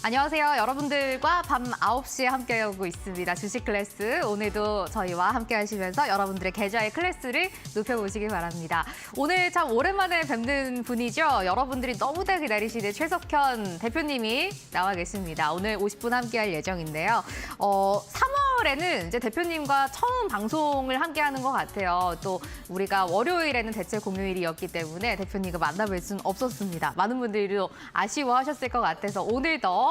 안녕하세요. 여러분들과 밤 9시에 함께하고 있습니다. 주식 클래스. 오늘도 저희와 함께 하시면서 여러분들의 계좌의 클래스를 높여보시기 바랍니다. 오늘 참 오랜만에 뵙는 분이죠. 여러분들이 너무나 기다리시는 최석현 대표님이 나와 계십니다. 오늘 50분 함께할 예정인데요. 3월에는 이제 대표님과 처음 방송을 함께하는 것 같아요. 또 우리가 월요일에는 대체 공휴일이었기 때문에 대표님과 만나뵐 수는 없었습니다. 많은 분들이 아쉬워하셨을 것 같아서 오늘 더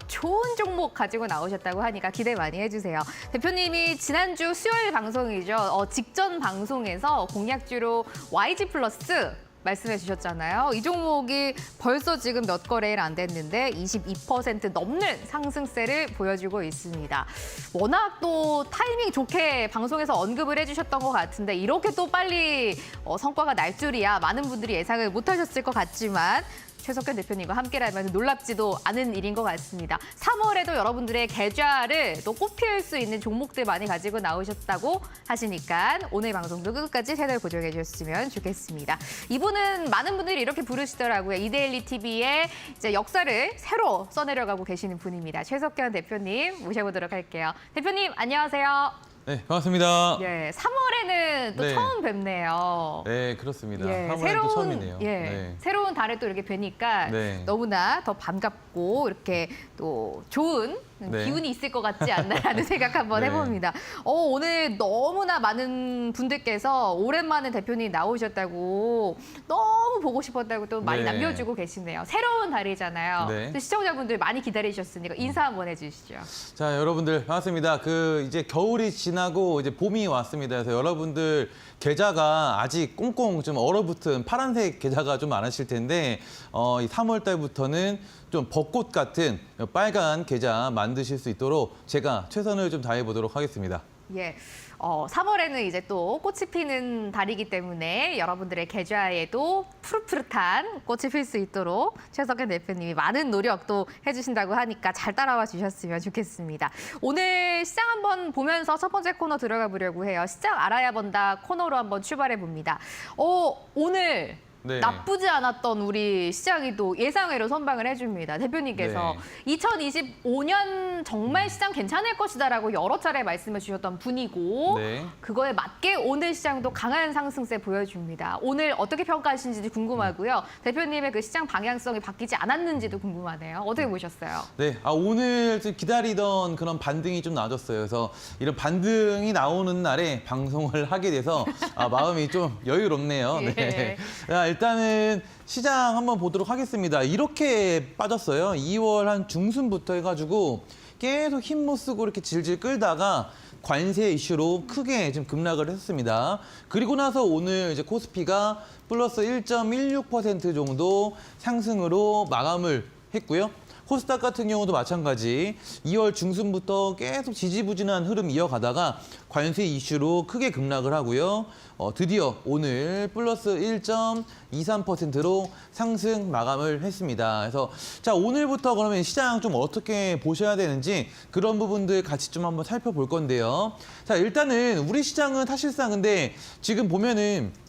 좋은 종목 가지고 나오셨다고 하니까 기대 많이 해주세요. 대표님이 지난주 수요일 방송이죠. 직전 방송에서 공약주로 YG 플러스 말씀해 주셨잖아요. 이 종목이 벌써 지금 몇 거래일 안 됐는데 22% 넘는 상승세를 보여주고 있습니다. 워낙 또 타이밍 좋게 방송에서 언급을 해주셨던 것 같은데 이렇게 또 빨리 성과가 날 줄이야 많은 분들이 예상을 못하셨을 것 같지만 최석현 대표님과 함께라면 놀랍지도 않은 일인 것 같습니다. 3월에도 여러분들의 계좌를 또 꽃피울 수 있는 종목들 많이 가지고 나오셨다고 하시니까 오늘 방송도 끝까지 채널 고정해 주셨으면 좋겠습니다. 이분은 많은 분들이 이렇게 부르시더라고요. 이데일리 TV의 이제 역사를 새로 써내려가고 계시는 분입니다. 최석현 대표님 모셔보도록 할게요. 대표님 안녕하세요. 네, 반갑습니다. 예, 3월에는 또 네. 처음 뵙네요. 네, 그렇습니다. 예, 3월은 또 처음이네요. 새로운 달에 또 이렇게 뵈니까 네. 너무나 더 반갑고 이렇게 또 좋은 네. 기운이 있을 것 같지 않나라는 생각 한번 네. 해봅니다. 오늘 너무나 많은 분들께서 오랜만에 대표님 나오셨다고 너무 보고 싶었다고 또 많이 네. 남겨주고 계시네요. 새로운 달이잖아요. 네. 또 시청자분들 많이 기다리셨으니까 인사 한번 해주시죠. 자, 여러분들 반갑습니다. 이제 겨울이 지나고 이제 봄이 왔습니다. 그래서 여러분들 계좌가 아직 꽁꽁 좀 얼어붙은 파란색 계좌가 좀 많으실 텐데 이 3월 달부터는 좀 벚꽃 같은 빨간 계좌 만드실 수 있도록 제가 최선을 좀 다해 보도록 하겠습니다. 예, 3월에는 이제 또 꽃이 피는 달이기 때문에 여러분들의 계좌에도 푸릇푸릇한 꽃이 필 수 있도록 최석현 대표님이 많은 노력도 해주신다고 하니까 잘 따라와 주셨으면 좋겠습니다. 오늘 시장 한번 보면서 첫 번째 코너 들어가 보려고 해요. 시장 알아야 본다 코너로 한번 출발해 봅니다. 오늘 네. 나쁘지 않았던 우리 시장이 또 예상외로 선방을 해줍니다. 대표님께서 2025년 정말 시장 괜찮을 것이다라고 여러 차례 말씀해 주셨던 분이고 네. 그거에 맞게 오늘 시장도 강한 상승세 보여줍니다. 오늘 어떻게 평가하시는지 궁금하고요. 대표님의 그 시장 방향성이 바뀌지 않았는지도 궁금하네요. 어떻게 보셨어요? 네, 오늘 좀 기다리던 그런 반등이 좀 나아졌어요. 그래서 이런 반등이 나오는 날에 방송을 하게 돼서 마음이 좀 여유롭네요. 예. 네. 일단은 시장 한번 보도록 하겠습니다. 이렇게 빠졌어요. 2월 한 중순부터 해가지고 계속 힘 못 쓰고 이렇게 질질 끌다가 관세 이슈로 크게 좀 급락을 했습니다. 그리고 나서 오늘 이제 코스피가 플러스 1.16% 정도 상승으로 마감을 했고요. 코스닥 같은 경우도 마찬가지 2월 중순부터 계속 지지부진한 흐름 이어가다가 관세 이슈로 크게 급락을 하고요. 드디어 오늘 플러스 1.23%로 상승 마감을 했습니다. 그래서 자, 오늘부터 그러면 시장 좀 어떻게 보셔야 되는지 그런 부분들 같이 좀 한번 살펴볼 건데요. 자, 일단은 우리 시장은 사실상 근데 지금 보면은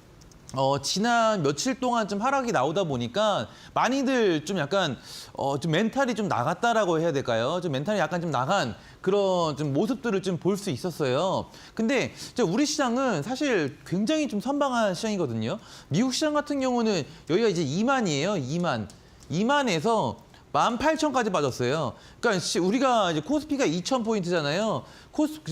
지난 며칠 동안 좀 하락이 나오다 보니까 많이들 좀 약간 좀 멘탈이 좀 나갔다라고 해야 될까요? 좀 멘탈이 약간 좀 나간 그런 좀 모습들을 좀 볼 수 있었어요. 근데 우리 시장은 사실 굉장히 좀 선방한 시장이거든요. 미국 시장 같은 경우는 여기가 이제 2만이에요. 2만. 2만에서 18,000까지 빠졌어요. 그러니까 우리가 이제 코스피가 2,000포인트잖아요.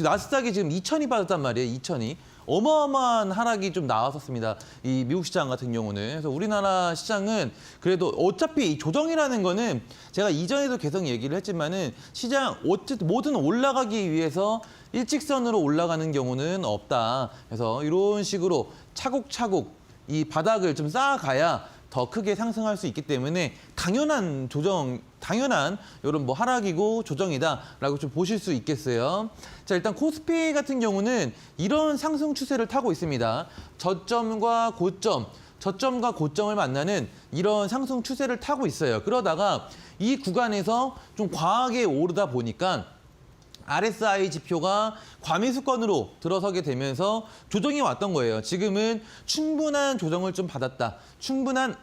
나스닥이 지금 2,000이 빠졌단 말이에요. 2,000이. 어마어마한 하락이 좀 나왔었습니다. 이 미국 시장 같은 경우는. 그래서 우리나라 시장은 그래도 어차피 이 조정이라는 거는 제가 이전에도 계속 얘기를 했지만은 시장 어쨌든 뭐든 올라가기 위해서 일직선으로 올라가는 경우는 없다. 그래서 이런 식으로 차곡차곡 이 바닥을 좀 쌓아가야 더 크게 상승할 수 있기 때문에 당연한 이런 뭐 하락이고 조정이다라고 좀 보실 수 있겠어요. 자, 일단 코스피 같은 경우는 이런 상승 추세를 타고 있습니다. 저점과 고점을 만나는 이런 상승 추세를 타고 있어요. 그러다가 이 구간에서 좀 과하게 오르다 보니까 RSI 지표가 과미수권으로 들어서게 되면서 조정이 왔던 거예요. 지금은 충분한 조정을 좀 받았다. 충분한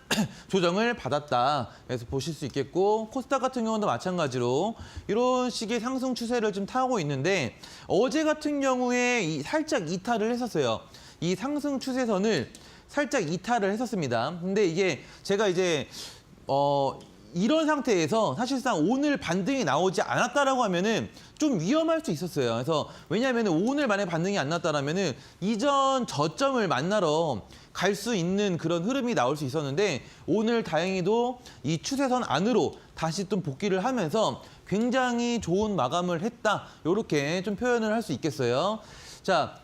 조정을 받았다. 그래서 보실 수 있겠고 코스닥 같은 경우도 마찬가지로 이런 식의 상승 추세를 좀 타고 있는데 어제 같은 경우에 살짝 이탈을 했었어요. 이 상승 추세선을 살짝 이탈을 했었습니다. 근데 이게 제가 이제 이런 상태에서 사실상 오늘 반등이 나오지 않았다라고 하면은 좀 위험할 수 있었어요. 그래서 왜냐하면 오늘 만약에 반등이 안 났다라면은 이전 저점을 만나러 갈 수 있는 그런 흐름이 나올 수 있었는데 오늘 다행히도 이 추세선 안으로 다시 좀 복귀를 하면서 굉장히 좋은 마감을 했다. 이렇게 좀 표현을 할 수 있겠어요. 자,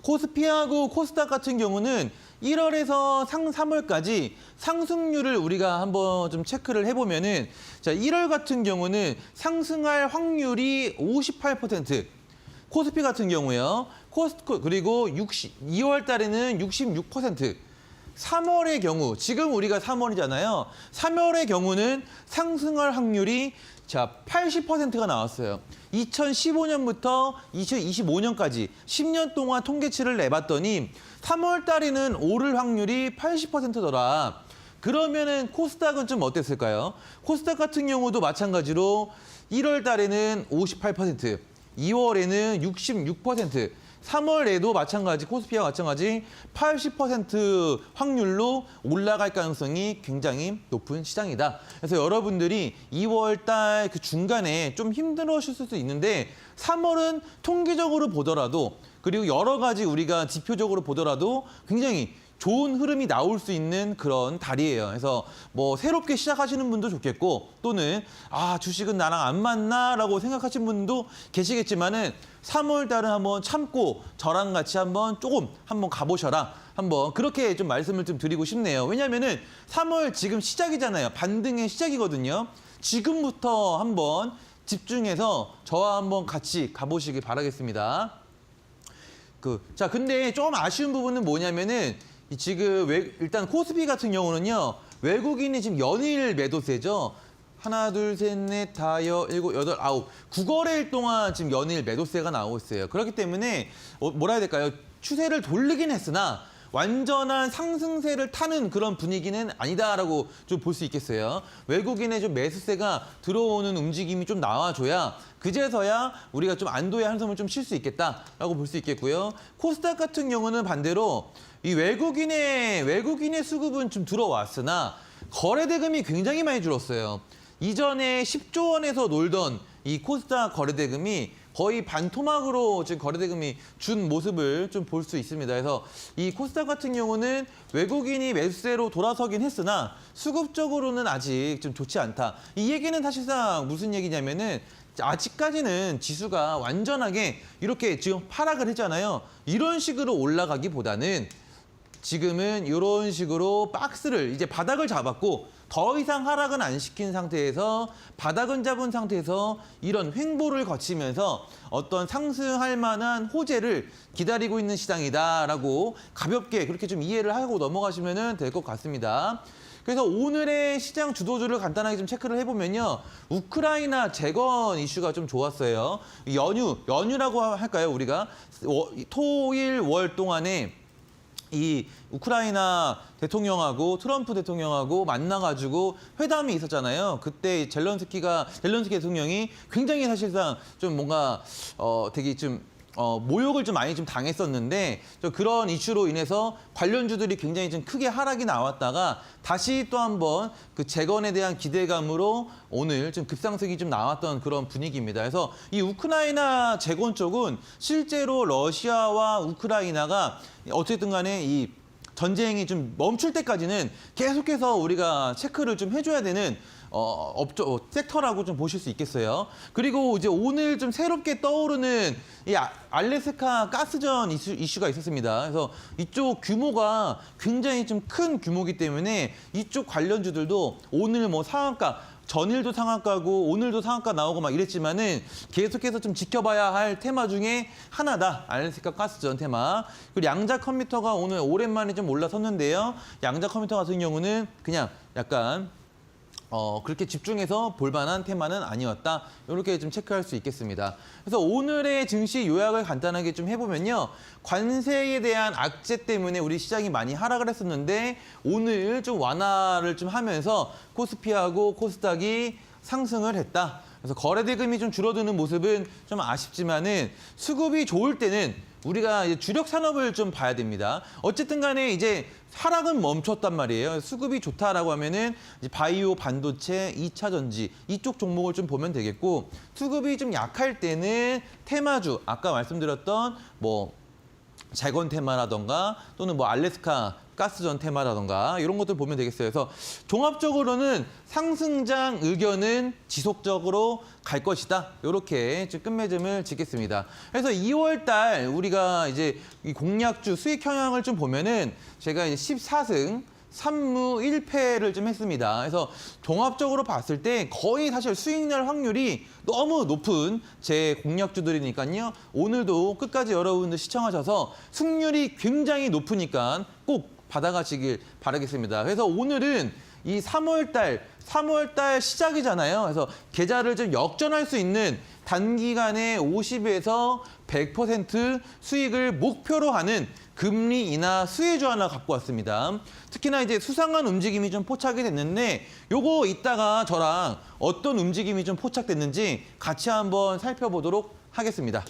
코스피하고 코스닥 같은 경우는 1월에서 3월까지 상승률을 우리가 한번 좀 체크를 해보면은 자 1월 같은 경우는 상승할 확률이 58%, 코스피 같은 경우요. 그리고 2월 달에는 66%. 3월의 경우, 지금 우리가 3월이잖아요. 3월의 경우는 상승할 확률이 자 80%가 나왔어요. 2015년부터 2025년까지 10년 동안 통계치를 내봤더니 3월 달에는 오를 확률이 80%더라. 그러면은 코스닥은 좀 어땠을까요? 코스닥 같은 경우도 마찬가지로 1월 달에는 58%, 2월에는 66%, 3월에도 마찬가지, 코스피와 마찬가지 80% 확률로 올라갈 가능성이 굉장히 높은 시장이다. 그래서 여러분들이 2월 달 그 중간에 좀 힘들어하실 수도 있는데 3월은 통계적으로 보더라도 그리고 여러 가지 우리가 지표적으로 보더라도 굉장히 좋은 흐름이 나올 수 있는 그런 달이에요. 그래서 뭐 새롭게 시작하시는 분도 좋겠고 또는 아 주식은 나랑 안 맞나라고 생각하시는 분도 계시겠지만은 3월 달은 한번 참고 저랑 같이 한번 가보셔라. 한번 그렇게 좀 말씀을 좀 드리고 싶네요. 왜냐하면은 3월 지금 시작이잖아요. 반등의 시작이거든요. 지금부터 한번 집중해서 저와 한번 같이 가보시길 바라겠습니다. 자, 근데 좀 아쉬운 부분은 뭐냐면은 지금 일단 코스피 같은 경우는요. 외국인이 지금 연일 매도세죠. 하나, 둘, 셋, 넷, 다섯, 일곱, 여덟, 아홉. 9거래일 동안 지금 연일 매도세가 나오고 있어요. 그렇기 때문에 뭐라 해야 될까요? 추세를 돌리긴 했으나 완전한 상승세를 타는 그런 분위기는 아니다라고 좀 볼 수 있겠어요. 외국인의 좀 매수세가 들어오는 움직임이 좀 나와줘야 그제서야 우리가 좀 안도의 한숨을 좀 쉴 수 있겠다라고 볼 수 있겠고요. 코스닥 같은 경우는 반대로 이 외국인의 수급은 좀 들어왔으나 거래 대금이 굉장히 많이 줄었어요. 이전에 10조 원에서 놀던 이 코스닥 거래 대금이 거의 반토막으로 지금 거래 대금이 준 모습을 좀 볼 수 있습니다. 그래서 이 코스닥 같은 경우는 외국인이 매수세로 돌아서긴 했으나 수급적으로는 아직 좀 좋지 않다. 이 얘기는 사실상 무슨 얘기냐면은 아직까지는 지수가 완전하게 이렇게 지금 하락을 했잖아요. 이런 식으로 올라가기보다는 지금은 이런 식으로 박스를 이제 바닥을 잡았고 더 이상 하락은 안 시킨 상태에서 바닥은 잡은 상태에서 이런 횡보를 거치면서 어떤 상승할 만한 호재를 기다리고 있는 시장이다라고 가볍게 그렇게 좀 이해를 하고 넘어가시면 될 것 같습니다. 그래서 오늘의 시장 주도주를 간단하게 좀 체크를 해보면요. 우크라이나 재건 이슈가 좀 좋았어요. 연휴라고 할까요, 우리가? 토일 월 동안에 이 우크라이나 대통령하고 트럼프 대통령하고 만나가지고 회담이 있었잖아요. 그때 젤렌스키 대통령이 굉장히 사실상 좀 뭔가 되게 좀 모욕을 좀 많이 좀 당했었는데 그런 이슈로 인해서 관련주들이 굉장히 좀 크게 하락이 나왔다가 다시 또 한번 그 재건에 대한 기대감으로 오늘 좀 급상승이 좀 나왔던 그런 분위기입니다. 그래서 이 우크라이나 재건 쪽은 실제로 러시아와 우크라이나가 어쨌든 간에 이 전쟁이 좀 멈출 때까지는 계속해서 우리가 체크를 좀 해줘야 되는 섹터라고 좀 보실 수 있겠어요. 그리고 이제 오늘 좀 새롭게 떠오르는 이 알래스카 가스전 이슈가 있었습니다. 그래서 이쪽 규모가 굉장히 좀 큰 규모이기 때문에 이쪽 관련주들도 오늘 뭐 상한가, 전일도 상한가고 오늘도 상한가 나오고 막 이랬지만은 계속해서 좀 지켜봐야 할 테마 중에 하나다. 알래스카 가스전 테마. 그리고 양자 컴퓨터가 오늘 오랜만에 좀 올라섰는데요. 양자 컴퓨터 같은 경우는 그냥 약간 그렇게 집중해서 볼만한 테마는 아니었다. 이렇게 좀 체크할 수 있겠습니다. 그래서 오늘의 증시 요약을 간단하게 좀 해보면요. 관세에 대한 악재 때문에 우리 시장이 많이 하락을 했었는데 오늘 좀 완화를 좀 하면서 코스피하고 코스닥이 상승을 했다. 그래서 거래대금이 좀 줄어드는 모습은 좀 아쉽지만은 수급이 좋을 때는 우리가 이제 주력 산업을 좀 봐야 됩니다. 어쨌든 간에 이제 하락은 멈췄단 말이에요. 수급이 좋다라고 하면은 이제 바이오, 반도체, 2차 전지 이쪽 종목을 좀 보면 되겠고 수급이 좀 약할 때는 테마주 아까 말씀드렸던 뭐 재건 테마라던가 또는 뭐 알래스카 가스전 테마라던가 이런 것들 보면 되겠어요. 그래서 종합적으로는 상승장 의견은 지속적으로 갈 것이다. 이렇게 끝맺음을 짓겠습니다. 그래서 2월 달 우리가 이제 이 공략주 수익 현황을 좀 보면은 제가 이제 14승 3무 1패를 좀 했습니다. 그래서 종합적으로 봤을 때 거의 사실 수익 날 확률이 너무 높은 제 공략주들이니까요. 오늘도 끝까지 여러분들 시청하셔서 승률이 굉장히 높으니까 꼭 받아가시길 바라겠습니다. 그래서 오늘은 이 3월 달 시작이잖아요. 그래서 계좌를 좀 역전할 수 있는 단기간에 50에서 100% 수익을 목표로 하는 금리 인하 수혜주 하나 갖고 왔습니다. 특히나 이제 수상한 움직임이 좀 포착이 됐는데 요거 이따가 저랑 어떤 움직임이 좀 포착됐는지 같이 한번 살펴보도록 하겠습니다.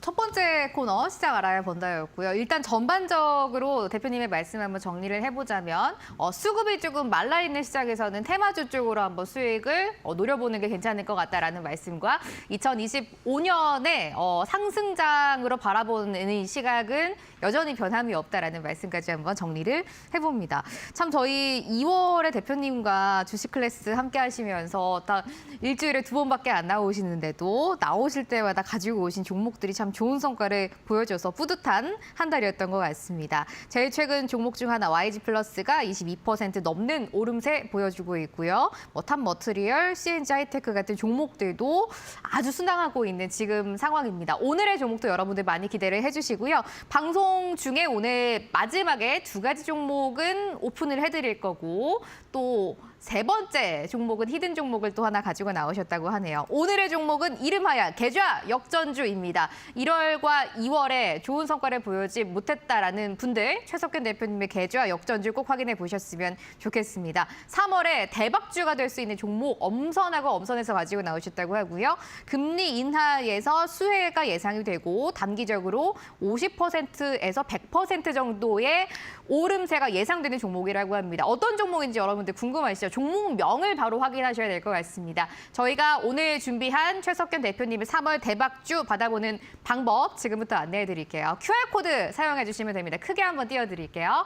첫 번째 코너 시장 알아야 본다였고요. 일단 전반적으로 대표님의 말씀 한번 정리를 해보자면 수급이 조금 말라있는 시장에서는 테마주 쪽으로 한번 수익을 노려보는 게 괜찮을 것 같다라는 말씀과 2025년에 상승장으로 바라보는 이 시각은 여전히 변함이 없다라는 말씀까지 한번 정리를 해봅니다. 참 저희 2월에 대표님과 주식 클래스 함께 하시면서 딱 일주일에 2번밖에 안 나오시는데도 나오실 때마다 가지고 오신 종목들이 참 좋은 성과를 보여줘서 뿌듯한 한 달이었던 것 같습니다. 제일 최근 종목 중 하나 YG 플러스가 22% 넘는 오름세 보여주고 있고요. 탑 머트리얼, CNG 하이테크 같은 종목들도 아주 순항하고 있는 지금 상황입니다. 오늘의 종목도 여러분들 많이 기대를 해주시고요. 방송 중에 오늘 마지막에 2가지 종목은 오픈을 해드릴 거고 또 3번째 종목은 히든 종목을 또 하나 가지고 나오셨다고 하네요. 오늘의 종목은 이름하여 계좌 역전주입니다. 1월과 2월에 좋은 성과를 보여지 못했다라는 분들 최석균 대표님의 계좌 역전주 꼭 확인해 보셨으면 좋겠습니다. 3월에 대박주가 될 수 있는 종목 엄선하고 엄선해서 가지고 나오셨다고 하고요. 금리 인하에서 수혜가 예상이 되고 단기적으로 50%에서 100% 정도의 오름세가 예상되는 종목이라고 합니다. 어떤 종목인지 여러분들 궁금하시죠? 종목명을 바로 확인하셔야 될 것 같습니다. 저희가 오늘 준비한 최석균 대표님의 3월 대박주 받아보는 방법 지금부터 안내해 드릴게요. QR코드 사용해 주시면 됩니다. 크게 한번 띄워드릴게요.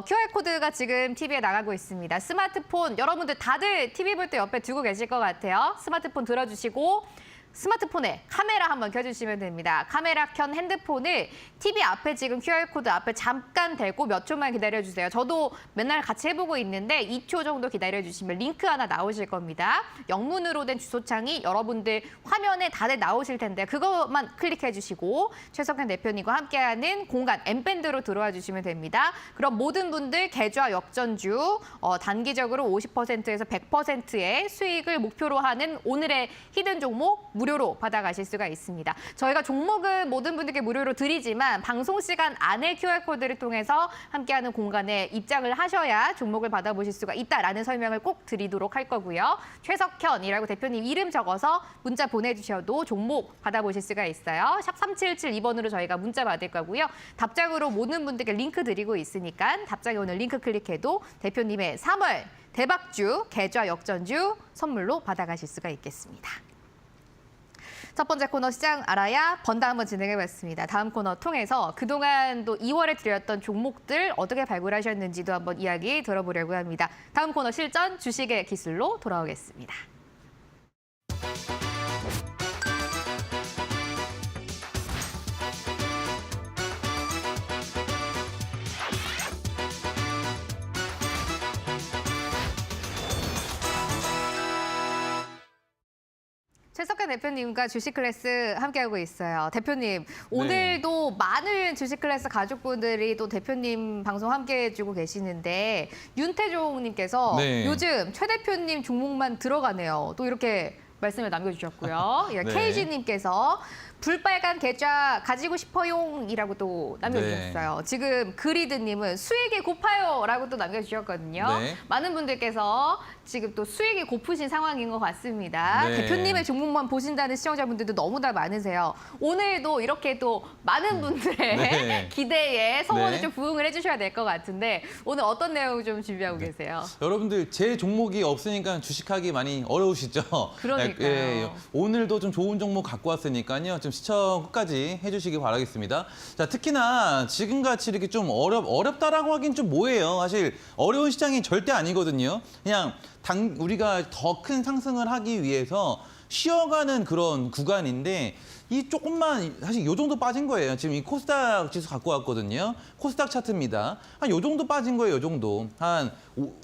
QR코드가 지금 TV에 나가고 있습니다. 스마트폰 여러분들 다들 TV 볼 때 옆에 두고 계실 것 같아요. 스마트폰 들어주시고 스마트폰에 카메라 한번 켜주시면 됩니다. 카메라 켠 핸드폰을 TV 앞에 지금 QR코드 앞에 잠깐 대고 몇 초만 기다려주세요. 저도 맨날 같이 해보고 있는데 2초 정도 기다려주시면 링크 하나 나오실 겁니다. 영문으로 된 주소창이 여러분들 화면에 다들 나오실 텐데 그것만 클릭해주시고 최석현 대표님과 함께하는 공간 M밴드로 들어와 주시면 됩니다. 그럼 모든 분들 계좌 역전주 단기적으로 50%에서 100%의 수익을 목표로 하는 오늘의 히든 종목 무료로 받아가실 수가 있습니다. 저희가 종목은 모든 분들께 무료로 드리지만 방송 시간 안에 QR코드를 통해서 함께하는 공간에 입장을 하셔야 종목을 받아보실 수가 있다라는 설명을 꼭 드리도록 할 거고요. 최석현이라고 대표님 이름 적어서 문자 보내주셔도 종목 받아보실 수가 있어요. 샵 3772번으로 저희가 문자 받을 거고요. 답장으로 모든 분들께 링크 드리고 있으니까 답장에 오늘 링크 클릭해도 대표님의 3월 대박주 계좌 역전주 선물로 받아가실 수가 있겠습니다. 첫 번째 코너 시장 알아야 번다 한번 진행해봤습니다. 다음 코너 통해서 그동안 또 2월에 드렸던 종목들 어떻게 발굴하셨는지도 한번 이야기 들어보려고 합니다. 다음 코너 실전 주식의 기술로 돌아오겠습니다. 최석현 대표님과 주식 클래스 함께하고 있어요. 대표님, 오늘도 많은 주식 클래스 가족분들이 또 대표님 방송 함께해주고 계시는데 윤태종님께서 네. 요즘 최 대표님 종목만 들어가네요. 또 이렇게 말씀을 남겨주셨고요. 네. KG님께서 불빨간 계좌 가지고 싶어용이라고 또 남겨주셨어요. 지금 그리드님은 수익이 고파요라고 또 남겨주셨거든요. 네. 많은 분들께서 지금 또 수익이 고프신 상황인 것 같습니다. 네. 대표님의 종목만 보신다는 시청자분들도 너무나 많으세요. 오늘도 이렇게 또 많은 분들의 네. 기대에 성원을 네. 좀 부응을 해주셔야 될 것 같은데 오늘 어떤 내용 좀 준비하고 계세요? 여러분들 제 종목이 없으니까 주식하기 많이 어려우시죠? 그러니까요. 오늘도 좀 좋은 종목 갖고 왔으니까요. 좀 시청 끝까지 해주시기 바라겠습니다. 자, 특히나 지금같이 이렇게 좀 어렵다라고 하긴 좀 뭐예요. 사실 어려운 시장이 절대 아니거든요. 그냥 우리가 더 큰 상승을 하기 위해서 쉬어가는 그런 구간인데 이 조금만 사실 요 정도 빠진 거예요. 지금 이 코스닥 지수 갖고 왔거든요. 코스닥 차트입니다. 한 요 정도 빠진 거예요. 요 정도.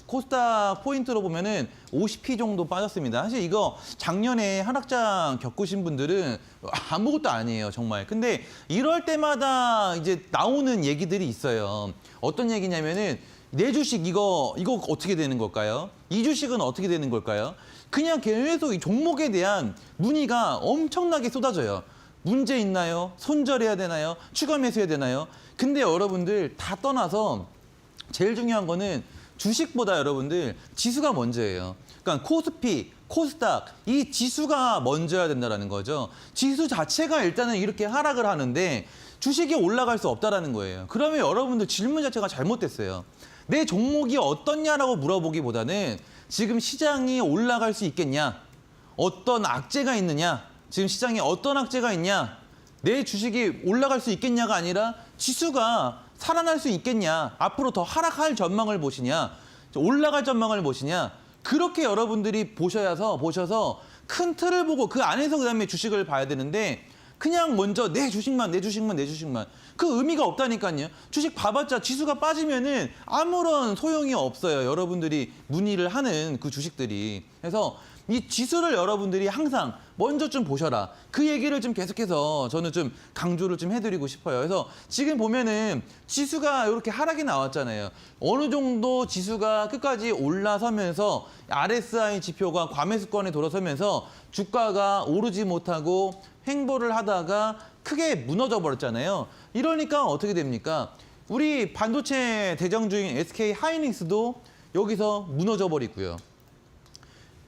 코스닥 포인트로 보면은 50p 정도 빠졌습니다. 사실 이거 작년에 하락장 겪으신 분들은 아무것도 아니에요. 정말. 근데 이럴 때마다 이제 나오는 얘기들이 있어요. 어떤 얘기냐면은 내 주식 이거 어떻게 되는 걸까요? 이 주식은 어떻게 되는 걸까요? 그냥 계속 이 종목에 대한 문의가 엄청나게 쏟아져요. 문제 있나요? 손절해야 되나요? 추가 매수해야 되나요? 근데 여러분들 다 떠나서 제일 중요한 거는 주식보다 여러분들 지수가 먼저예요. 그러니까 코스피, 코스닥 이 지수가 먼저야 된다는 거죠. 지수 자체가 일단은 이렇게 하락을 하는데 주식이 올라갈 수 없다라는 거예요. 그러면 여러분들 질문 자체가 잘못됐어요. 내 종목이 어떻냐라고 물어보기보다는 지금 시장이 올라갈 수 있겠냐? 어떤 악재가 있느냐? 지금 시장에 어떤 악재가 있냐? 내 주식이 올라갈 수 있겠냐가 아니라 지수가 살아날 수 있겠냐? 앞으로 더 하락할 전망을 보시냐? 올라갈 전망을 보시냐? 그렇게 여러분들이 보셔서 큰 틀을 보고 그 안에서 그다음에 주식을 봐야 되는데 그냥 먼저 내 주식만 그 의미가 없다니까요. 주식 봐봤자 지수가 빠지면은 아무런 소용이 없어요. 여러분들이 문의를 하는 그 주식들이. 그래서 이 지수를 여러분들이 항상 먼저 좀 보셔라. 그 얘기를 좀 계속해서 저는 좀 강조를 좀 해드리고 싶어요. 그래서 지금 보면은 지수가 이렇게 하락이 나왔잖아요. 어느 정도 지수가 끝까지 올라서면서 RSI 지표가 과매수권에 돌아서면서 주가가 오르지 못하고 횡보를 하다가 크게 무너져 버렸잖아요. 이러니까 어떻게 됩니까? 우리 반도체 대장주인 SK 하이닉스도 여기서 무너져 버리고요.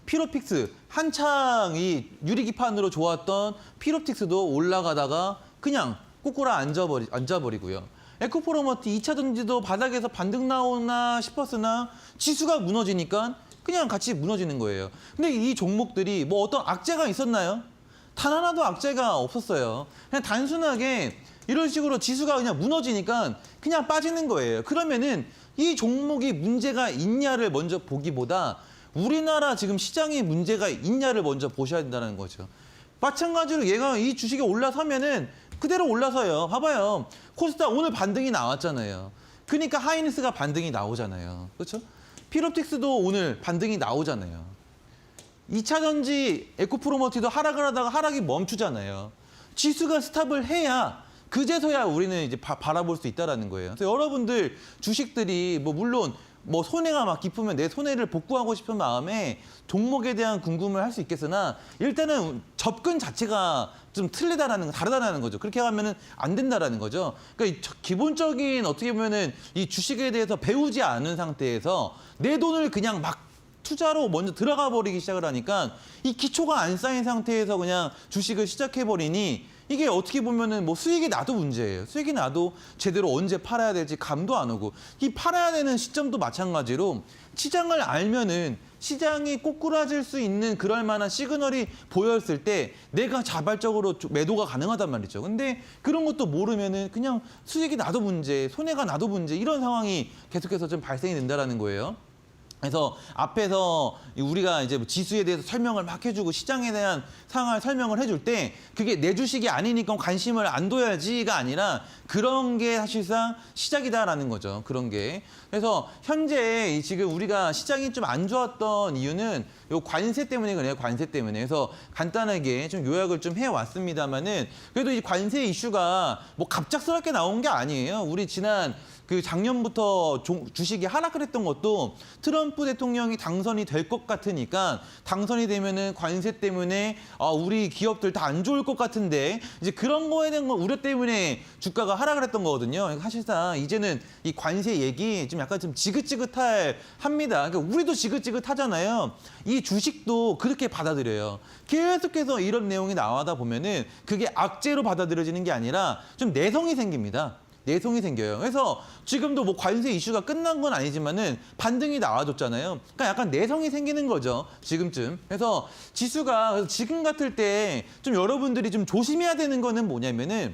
피로픽스 한창 이 유리기판으로 좋았던 피로픽스도 올라가다가 그냥 꼬꾸라 앉아버리고요. 에코프로머티 2차 전지도 바닥에서 반등 나오나 싶었으나 지수가 무너지니까 그냥 같이 무너지는 거예요. 근데 이 종목들이 뭐 어떤 악재가 있었나요? 단 하나도 악재가 없었어요. 그냥 단순하게 이런 식으로 지수가 그냥 무너지니까 그냥 빠지는 거예요. 그러면은 이 종목이 문제가 있냐를 먼저 보기보다 우리나라 지금 시장에 문제가 있냐를 먼저 보셔야 된다는 거죠. 마찬가지로 얘가 이 주식이 올라서면은 그대로 올라서요. 봐봐요. 코스닥 오늘 반등이 나왔잖아요. 그러니까 하이닉스가 반등이 나오잖아요. 그렇죠? 피롭틱스도 오늘 반등이 나오잖아요. 2차 전지 에코프로머티도 하락을 하다가 하락이 멈추잖아요. 지수가 스탑을 해야 그제서야 우리는 이제 바라볼 수 있다라는 거예요. 그래서 여러분들 주식들이 물론 손해가 막 깊으면 내 손해를 복구하고 싶은 마음에 종목에 대한 궁금을 할 수 있겠으나 일단은 접근 자체가 좀 다르다라는 거죠. 그렇게 하면은 안 된다라는 거죠. 그러니까 기본적인 어떻게 보면은 이 주식에 대해서 배우지 않은 상태에서 내 돈을 그냥 막 투자로 먼저 들어가 버리기 시작을 하니까 이 기초가 안 쌓인 상태에서 그냥 주식을 시작해 버리니 이게 어떻게 보면은 수익이 나도 문제예요. 수익이 나도 제대로 언제 팔아야 될지 감도 안 오고 이 팔아야 되는 시점도 마찬가지로 시장을 알면은 시장이 꼬꾸라질 수 있는 그럴 만한 시그널이 보였을 때 내가 자발적으로 매도가 가능하단 말이죠. 근데 그런 것도 모르면은 그냥 수익이 나도 문제, 손해가 나도 문제 이런 상황이 계속해서 좀 발생이 된다라는 거예요. 그래서 앞에서 우리가 이제 지수에 대해서 설명을 막 해주고 시장에 대한 상황을 설명을 해줄 때 그게 내 주식이 아니니까 관심을 안 둬야지가 아니라 그런 게 사실상 시작이다라는 거죠. 그런 게. 그래서 현재 지금 우리가 시장이 좀 안 좋았던 이유는 요 관세 때문에 그래요. 관세 때문에. 그래서 간단하게 좀 요약을 좀 해왔습니다만은 그래도 이 관세 이슈가 뭐 갑작스럽게 나온 게 아니에요. 우리 지난 그 작년부터 주식이 하락을 했던 것도 트럼프 대통령이 당선이 될 것 같으니까 당선이 되면은 관세 때문에 우리 기업들 다 안 좋을 것 같은데 이제 그런 거에 대한 우려 때문에 주가가 하락을 했던 거거든요. 사실상 이제는 이 관세 얘기 좀 약간 좀 지긋지긋할 합니다. 그러니까 우리도 지긋지긋하잖아요. 이 주식도 그렇게 받아들여요. 계속해서 이런 내용이 나와다 보면은 그게 악재로 받아들여지는 게 아니라 좀 내성이 생깁니다. 내성이 생겨요. 그래서 지금도 뭐 관세 이슈가 끝난 건 아니지만은 반등이 나와줬잖아요. 그러니까 약간 내성이 생기는 거죠. 지금쯤. 그래서 지수가 지금 같을 때 좀 여러분들이 좀 조심해야 되는 거는 뭐냐면은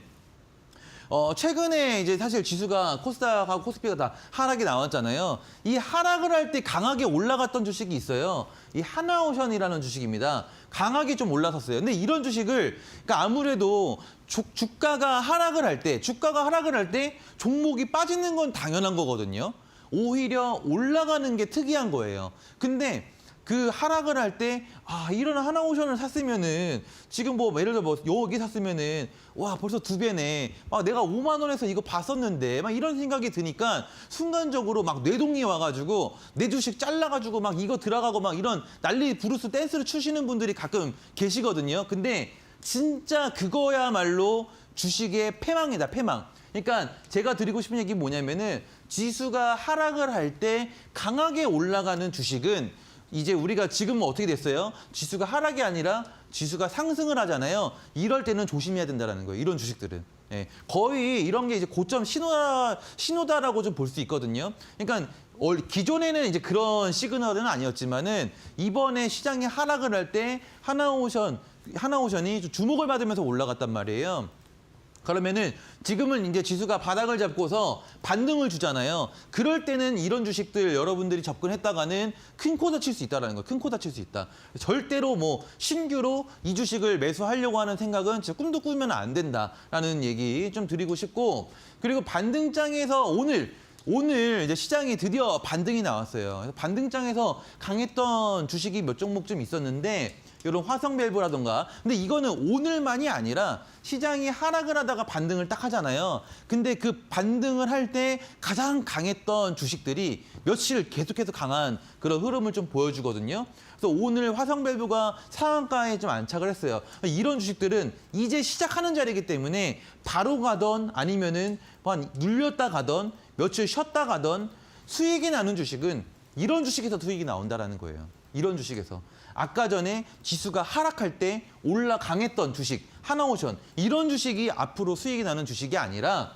최근에 이제 사실 지수가 코스닥하고 코스피가 다 하락이 나왔잖아요. 이 하락을 할 때 강하게 올라갔던 주식이 있어요. 이 하나오션이라는 주식입니다. 강하게 좀 올라섰어요. 근데 이런 주식을 그러니까 아무래도 주가가 하락을 할 때 종목이 빠지는 건 당연한 거거든요. 오히려 올라가는 게 특이한 거예요. 근데 그 하락을 할 때 이런 하나오션을 샀으면은 지금 뭐 예를 들어 뭐 여기 샀으면은 와 벌써 2배네. 내가 5만 원에서 이거 봤었는데 막 이런 생각이 드니까 순간적으로 막 뇌동이 와가지고 내 주식 잘라가지고 막 이거 들어가고 막 이런 난리 부르스 댄스를 추시는 분들이 가끔 계시거든요. 근데 진짜 그거야말로 주식의 패망이다, 패망. 그러니까 제가 드리고 싶은 얘기 뭐냐면은 지수가 하락을 할 때 강하게 올라가는 주식은 이제 우리가 지금은 어떻게 됐어요? 지수가 하락이 아니라 지수가 상승을 하잖아요. 이럴 때는 조심해야 된다는 거예요. 이런 주식들은. 예, 거의 이런 게 이제 고점 신호다라고 좀 볼 수 있거든요. 그러니까 기존에는 이제 그런 시그널은 아니었지만은 이번에 시장이 하락을 할 때 하나오션이 주목을 받으면서 올라갔단 말이에요. 그러면은 지금은 이제 지수가 바닥을 잡고서 반등을 주잖아요. 그럴 때는 이런 주식들 여러분들이 접근했다가는 큰 코 다칠 수 있다는 거예요. 큰 코 다칠 수 있다. 절대로 뭐 신규로 이 주식을 매수하려고 하는 생각은 진짜 꿈도 꾸면 안 된다라는 얘기 좀 드리고 싶고, 그리고 반등장에서 오늘 이제 시장이 드디어 반등이 나왔어요. 반등장에서 강했던 주식이 몇 종목 좀 있었는데 이런 화성밸브라던가. 근데 이거는 오늘만이 아니라 시장이 하락을 하다가 반등을 딱 하잖아요. 근데 그 반등을 할 때 가장 강했던 주식들이 며칠 계속해서 강한 그런 흐름을 좀 보여주거든요. 그래서 오늘 화성밸브가 상한가에 좀 안착을 했어요. 이런 주식들은 이제 시작하는 자리이기 때문에 바로 가던 아니면은 눌렸다 가던 며칠 쉬었다 가던 수익이 나는 주식은 이런 주식에서 수익이 나온다라는 거예요. 이런 주식에서. 아까 전에 지수가 하락할 때 강했던 주식, 하나오션, 이런 주식이 앞으로 수익이 나는 주식이 아니라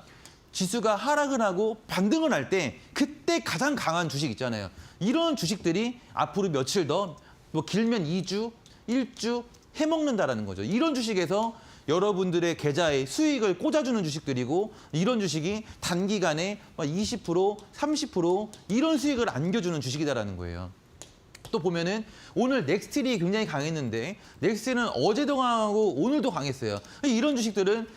지수가 하락을 하고 반등을 할 때 그때 가장 강한 주식 있잖아요. 이런 주식들이 앞으로 며칠 더, 뭐 길면 2주, 1주 해먹는다라는 거죠. 이런 주식에서 여러분들의 계좌에 수익을 꽂아주는 주식들이고, 이런 주식이 단기간에 20%, 30% 이런 수익을 안겨주는 주식이다라는 거예요. 또 보면은 오늘 넥스틸이 굉장히 강했는데 넥스틸은 어제도 강하고 오늘도 강했어요. 이런 주식들은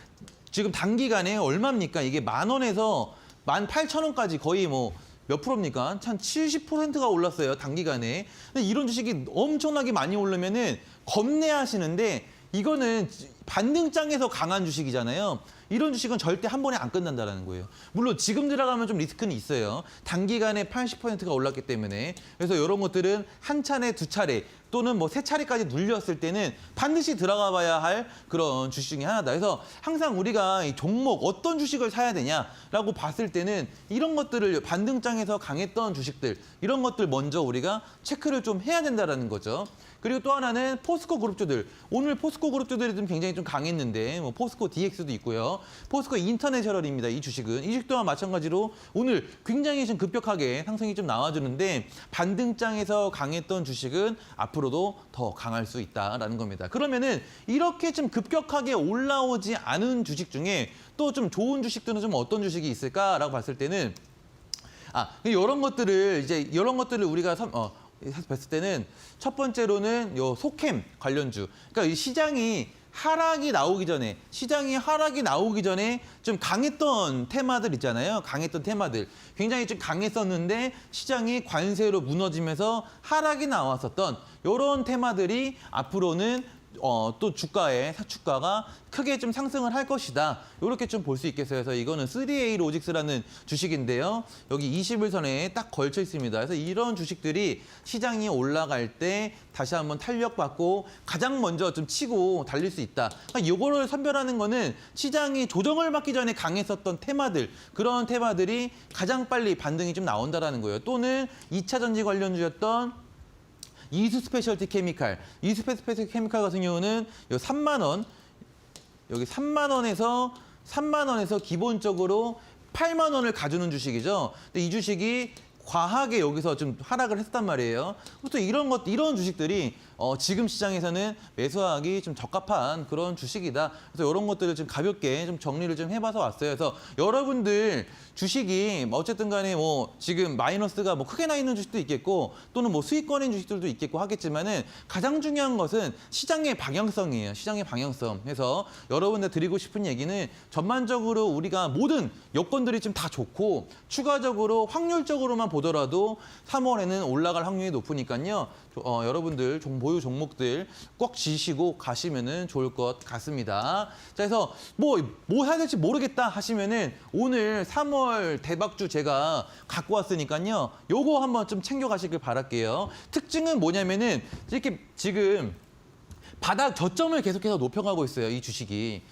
지금 단기간에 얼마입니까? 이게 10,000원에서 18,000원까지 거의 뭐 몇 프로입니까? 한 70%가 올랐어요, 단기간에. 근데 이런 주식이 엄청나게 많이 오르면은 겁내하시는데, 이거는 반등장에서 강한 주식이잖아요. 이런 주식은 절대 한 번에 안 끝난다는 거예요. 물론 지금 들어가면 좀 리스크는 있어요. 단기간에 80%가 올랐기 때문에. 그래서 이런 것들은 한 차례, 두 차례 또는 뭐 세 차례까지 눌렸을 때는 반드시 들어가 봐야 할 그런 주식 중에 하나다. 그래서 항상 우리가 이 종목 어떤 주식을 사야 되냐라고 봤을 때는 이런 것들을 반등장에서 강했던 주식들, 이런 것들 먼저 우리가 체크를 좀 해야 된다는 거죠. 그리고 또 하나는 포스코 그룹주들. 오늘 포스코 그룹주들이 좀 굉장히 좀 강했는데, 뭐 포스코 DX도 있고요. 포스코 인터내셔널입니다. 이 주식은. 이 주식 또한 마찬가지로 오늘 굉장히 좀 급격하게 상승이 좀 나와주는데, 반등장에서 강했던 주식은 앞으로도 더 강할 수 있다라는 겁니다. 그러면은 이렇게 좀 급격하게 올라오지 않은 주식 중에 또 좀 좋은 주식들은 좀 어떤 주식이 있을까라고 봤을 때는 이런 것들을 우리가 봤을 때는 첫 번째로는 요 소캠 관련주. 그러니까 이 시장이 하락이 나오기 전에 좀 강했던 테마들 있잖아요. 강했던 테마들. 굉장히 좀 강했었는데 시장이 관세로 무너지면서 하락이 나왔었던 이런 테마들이 앞으로는 또 주가가 크게 좀 상승을 할 것이다. 이렇게 좀 볼 수 있겠어요. 그래서 이거는 3A 로직스라는 주식인데요. 여기 21선에 딱 걸쳐 있습니다. 그래서 이런 주식들이 시장이 올라갈 때 다시 한번 탄력받고 가장 먼저 좀 치고 달릴 수 있다. 그러니까 이거를 선별하는 거는 시장이 조정을 받기 전에 강했었던 테마들, 그런 테마들이 가장 빨리 반등이 좀 나온다라는 거예요. 또는 2차 전지 관련주였던 이수 스페셜티 케미칼. 이수 스페셜티 케미칼 같은 경우는 요 3만 원, 여기 3만 원에서 기본적으로 8만 원을 가주는 주식이죠. 근데 이 주식이 과하게 여기서 좀 하락을 했단 말이에요. 또 이런 주식들이 지금 시장에서는 매수하기 좀 적합한 그런 주식이다. 그래서 이런 것들을 좀 가볍게 좀 정리를 좀 해봐서 왔어요. 그래서 여러분들 주식이 어쨌든 간에 지금 마이너스가 크게 나 있는 주식도 있겠고 또는 수익권인 주식들도 있겠고 하겠지만은 가장 중요한 것은 시장의 방향성이에요. 시장의 방향성. 그래서 여러분들 드리고 싶은 얘기는 전반적으로 우리가 모든 여건들이 좀 다 좋고 추가적으로 확률적으로만 보더라도 3월에는 올라갈 확률이 높으니까요. 여러분들 보유 종목들 꼭 지시고 가시면은 좋을 것 같습니다. 자, 그래서 뭐 해야 될지 모르겠다 하시면은 오늘 3월 대박주 제가 갖고 왔으니까요. 요거 한번 좀 챙겨 가시길 바랄게요. 특징은 뭐냐면은 이렇게 지금 바닥 저점을 계속해서 높여가고 있어요. 이 주식이.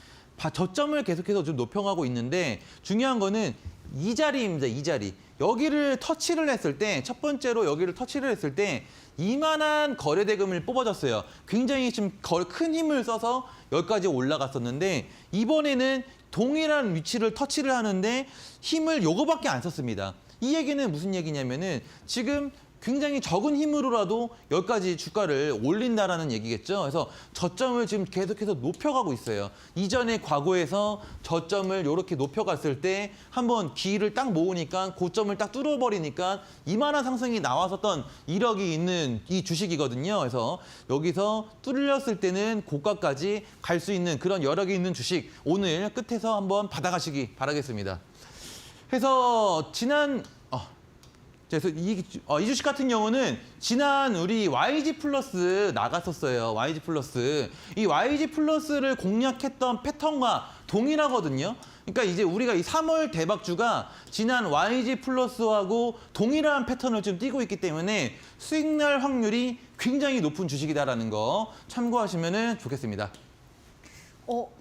저점을 계속해서 좀 높여가고 있는데 중요한 거는 이 자리입니다. 이 자리. 여기를 터치를 했을 때, 첫 번째로 여기를 터치를 했을 때 이만한 거래대금을 뽑아줬어요. 굉장히 좀 큰 힘을 써서 여기까지 올라갔었는데 이번에는 동일한 위치를 터치를 하는데 힘을 요거밖에 안 썼습니다. 이 얘기는 무슨 얘기냐면은 지금 굉장히 적은 힘으로라도 여기까지 주가를 올린다라는 얘기겠죠. 그래서 저점을 지금 계속해서 높여가고 있어요. 이전에 과거에서 저점을 이렇게 높여갔을 때 한번 기회를 딱 모으니까 고점을 딱 뚫어버리니까 이만한 상승이 나왔었던 이력이 있는 이 주식이거든요. 그래서 여기서 뚫렸을 때는 고가까지 갈 수 있는 그런 여력이 있는 주식 오늘 끝에서 한번 받아가시기 바라겠습니다. 그래서 그래서 이 주식 같은 경우는 지난 우리 YG 플러스 나갔었어요. YG 플러스. 이 YG 플러스를 공략했던 패턴과 동일하거든요. 그러니까 이제 우리가 이 3월 대박주가 지난 YG 플러스하고 동일한 패턴을 좀 띠고 있기 때문에 수익 날 확률이 굉장히 높은 주식이다라는 거 참고하시면 좋겠습니다.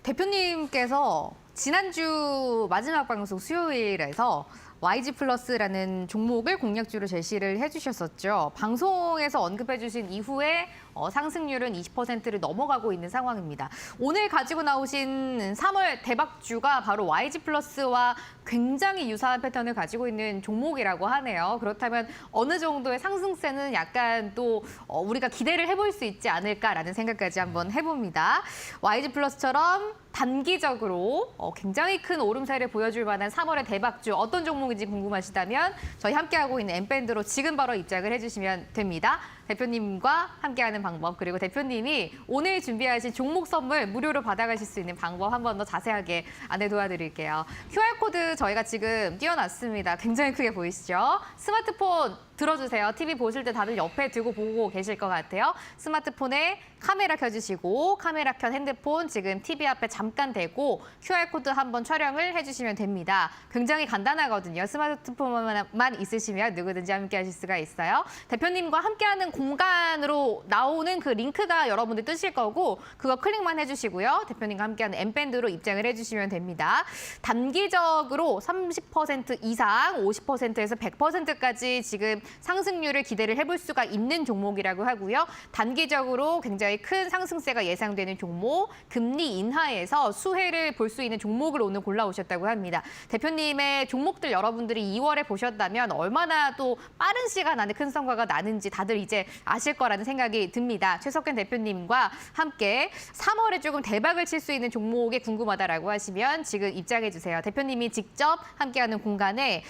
대표님께서 지난주 마지막 방송 수요일에서 YG 플러스라는 종목을 공략주로 제시를 해주셨었죠. 방송에서 언급해주신 이후에 상승률은 20%를 넘어가고 있는 상황입니다. 오늘 가지고 나오신 3월 대박주가 바로 YG 플러스와 굉장히 유사한 패턴을 가지고 있는 종목이라고 하네요. 그렇다면 어느 정도의 상승세는 약간 또 우리가 기대를 해볼 수 있지 않을까라는 생각까지 한번 해봅니다. YG 플러스처럼 단기적으로 굉장히 큰 오름세를 보여줄 만한 3월의 대박주 어떤 종목인지 궁금하시다면 저희 함께하고 있는 엠밴드로 지금 바로 입장을 해주시면 됩니다. 대표님과 함께하는 방법 그리고 대표님이 오늘 준비하신 종목 선물 무료로 받아가실 수 있는 방법 한 번 더 자세하게 안내 도와드릴게요. QR코드 저희가 지금 띄워놨습니다. 굉장히 크게 보이시죠? 스마트폰 들어주세요. TV 보실 때 다들 옆에 두고 보고 계실 것 같아요. 스마트폰에 카메라 켜주시고 카메라 켠 핸드폰 지금 TV 앞에 잠깐 대고 QR코드 한번 촬영을 해주시면 됩니다. 굉장히 간단하거든요. 스마트폰만 있으시면 누구든지 함께 하실 수가 있어요. 대표님과 함께하는 공간으로 나오는 그 링크가 여러분들 뜨실 거고 그거 클릭만 해주시고요. 대표님과 함께하는 엠밴드로 입장을 해주시면 됩니다. 단기적으로 30% 이상 50%에서 100%까지 지금 상승률을 기대를 해볼 수가 있는 종목이라고 하고요. 단기적으로 굉장히 큰 상승세가 예상되는 종목, 금리 인하에서 수혜를 볼 수 있는 종목을 오늘 골라오셨다고 합니다. 대표님의 종목들 여러분들이 2월에 보셨다면 얼마나 또 빠른 시간 안에 큰 성과가 나는지 다들 이제 아실 거라는 생각이 듭니다. 최석현 대표님과 함께 3월에 조금 대박을 칠 수 있는 종목이 궁금하다라고 하시면 지금 입장해 주세요. 대표님이 직접 함께하는 공간에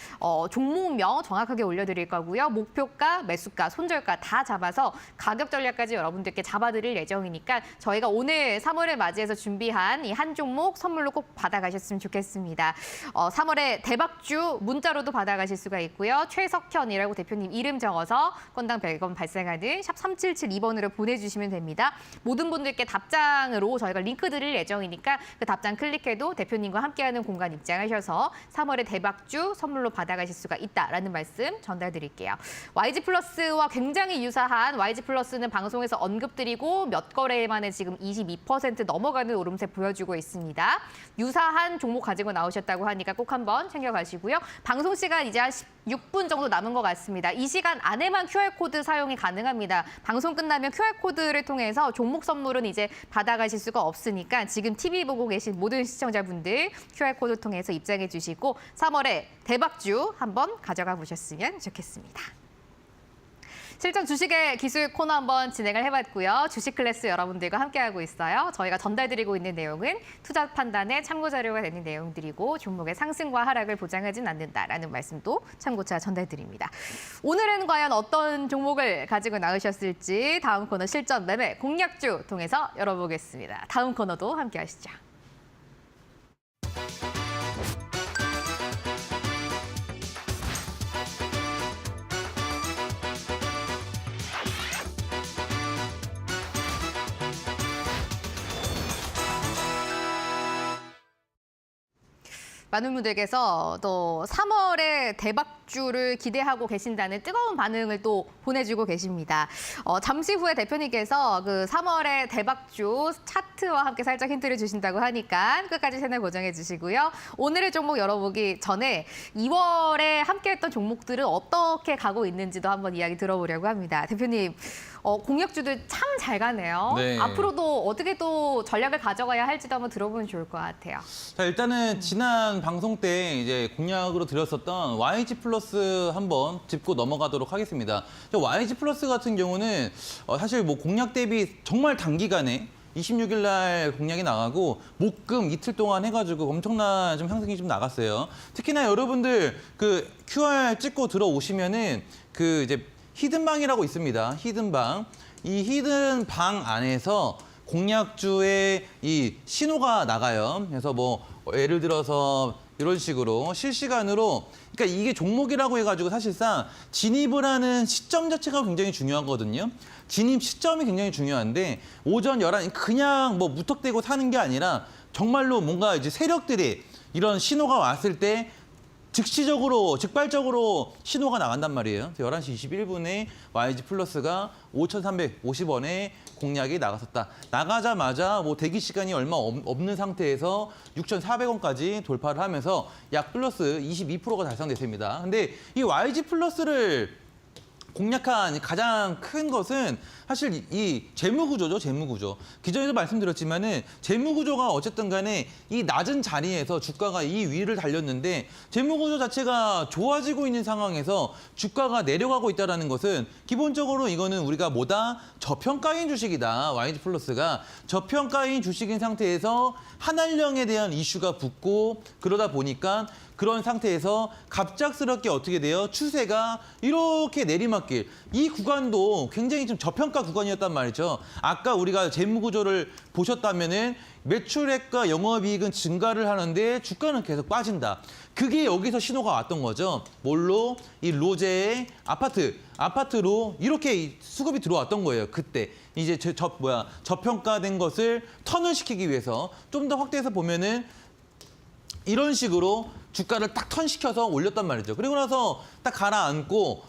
종목명 정확하게 올려드릴 거고요. 목표가, 매수가, 손절가 다 잡아서 가격 전략까지 여러분들께 잡아드릴 예정이니까 저희가 오늘 3월을 맞이해서 준비한 이 한 종목 선물로 꼭 받아가셨으면 좋겠습니다. 3월에 대박주 문자로도 받아가실 수가 있고요. 최석현이라고 대표님 이름 적어서 건당 100원 발생하는 샵 3772번으로 보내주시면 됩니다. 모든 분들께 답장으로 저희가 링크 드릴 예정이니까 그 답장 클릭해도 대표님과 함께하는 공간 입장하셔서 3월에 대박주 선물로 받아가실 수가 있다라는 말씀 전달드릴게요. YG플러스와 굉장히 유사한 YG플러스는 방송에서 언급드리고 몇 거래 만에 지금 22% 넘어가는 오름세 보여주고 있습니다. 유사한 종목 가지고 나오셨다고 하니까 꼭 한번 챙겨가시고요. 방송 시간 이제 한 16분 정도 남은 것 같습니다. 이 시간 안에만 QR코드 사용이 가능합니다. 방송 끝나면 QR코드를 통해서 종목 선물은 이제 받아가실 수가 없으니까 지금 TV 보고 계신 모든 시청자분들 QR코드 통해서 입장해 주시고 3월에 대박주 한번 가져가 보셨으면 좋겠습니다. 실전 주식의 기술 코너 한번 진행을 해봤고요. 주식 클래스 여러분들과 함께하고 있어요. 저희가 전달드리고 있는 내용은 투자 판단에 참고 자료가 되는 내용들이고 종목의 상승과 하락을 보장하진 않는다라는 말씀도 참고차 전달드립니다. 오늘은 과연 어떤 종목을 가지고 나오셨을지 다음 코너 실전 매매 공략주 통해서 열어보겠습니다. 다음 코너도 함께하시죠. 많은 분들께서 또 3월에 대박주를 기대하고 계신다는 뜨거운 반응을 또 보내주고 계십니다. 잠시 후에 대표님께서 그 3월의 대박주 차트와 함께 살짝 힌트를 주신다고 하니까 끝까지 채널 고정해 주시고요. 오늘의 종목 열어보기 전에 2월에 함께했던 종목들은 어떻게 가고 있는지도 한번 이야기 들어보려고 합니다. 대표님, 공략주들 참 잘 가네요. 네. 앞으로도 어떻게 또 전략을 가져가야 할지도 한번 들어보면 좋을 것 같아요. 자, 일단은 지난 방송 때 이제 공략으로 드렸었던 YG 플러스 한번 짚고 넘어가도록 하겠습니다. YG 플러스 같은 경우는 사실 뭐 공략 대비 정말 단기간에 26일 날 공략이 나가고 목금 이틀 동안 해가지고 엄청난 좀 상승이 좀 나갔어요. 특히나 여러분들 그 QR 찍고 들어오시면은 그 이제 히든방이라고 있습니다. 히든방. 이 히든방 안에서 공략주의 이 신호가 나가요. 그래서 뭐 예를 들어서 이런 식으로 실시간으로, 그러니까 이게 종목이라고 해가지고 사실상 진입을 하는 시점 자체가 굉장히 중요하거든요. 진입 시점이 굉장히 중요한데 오전 11시 그냥 뭐 무턱대고 사는 게 아니라 정말로 뭔가 이제 세력들이 이런 신호가 왔을 때 즉시적으로, 즉발적으로 신호가 나간단 말이에요. 11시 21분에 YG 플러스가 5,350원에 공략이 나갔었다. 나가자마자 뭐 대기 시간이 얼마 없는 상태에서 6,400원까지 돌파를 하면서 약 플러스 22%가 달성됐습니다. 근데 이 YG 플러스를 공략한 가장 큰 것은 사실 이 재무구조죠, 재무구조. 기존에도 말씀드렸지만은 재무구조가 어쨌든 간에 이 낮은 자리에서 주가가 이 위를 달렸는데 재무구조 자체가 좋아지고 있는 상황에서 주가가 내려가고 있다는 것은 기본적으로 이거는 우리가 뭐다? 저평가인 주식이다. YG 플러스가 저평가인 주식인 상태에서 한한령에 대한 이슈가 붙고 그러다 보니까 그런 상태에서 갑작스럽게 어떻게 돼요? 추세가 이렇게 내리막길. 이 구간도 굉장히 좀 저평가 구간이었단 말이죠. 아까 우리가 재무구조를 보셨다면은 매출액과 영업이익은 증가를 하는데 주가는 계속 빠진다. 그게 여기서 신호가 왔던 거죠. 뭘로? 이 로제의 아파트로 이렇게 수급이 들어왔던 거예요. 그때 이제 저평가된 것을 턴을 시키기 위해서 좀 더 확대해서 보면은 이런 식으로 주가를 딱 턴시켜서 올렸단 말이죠. 그리고 나서 딱 가라앉고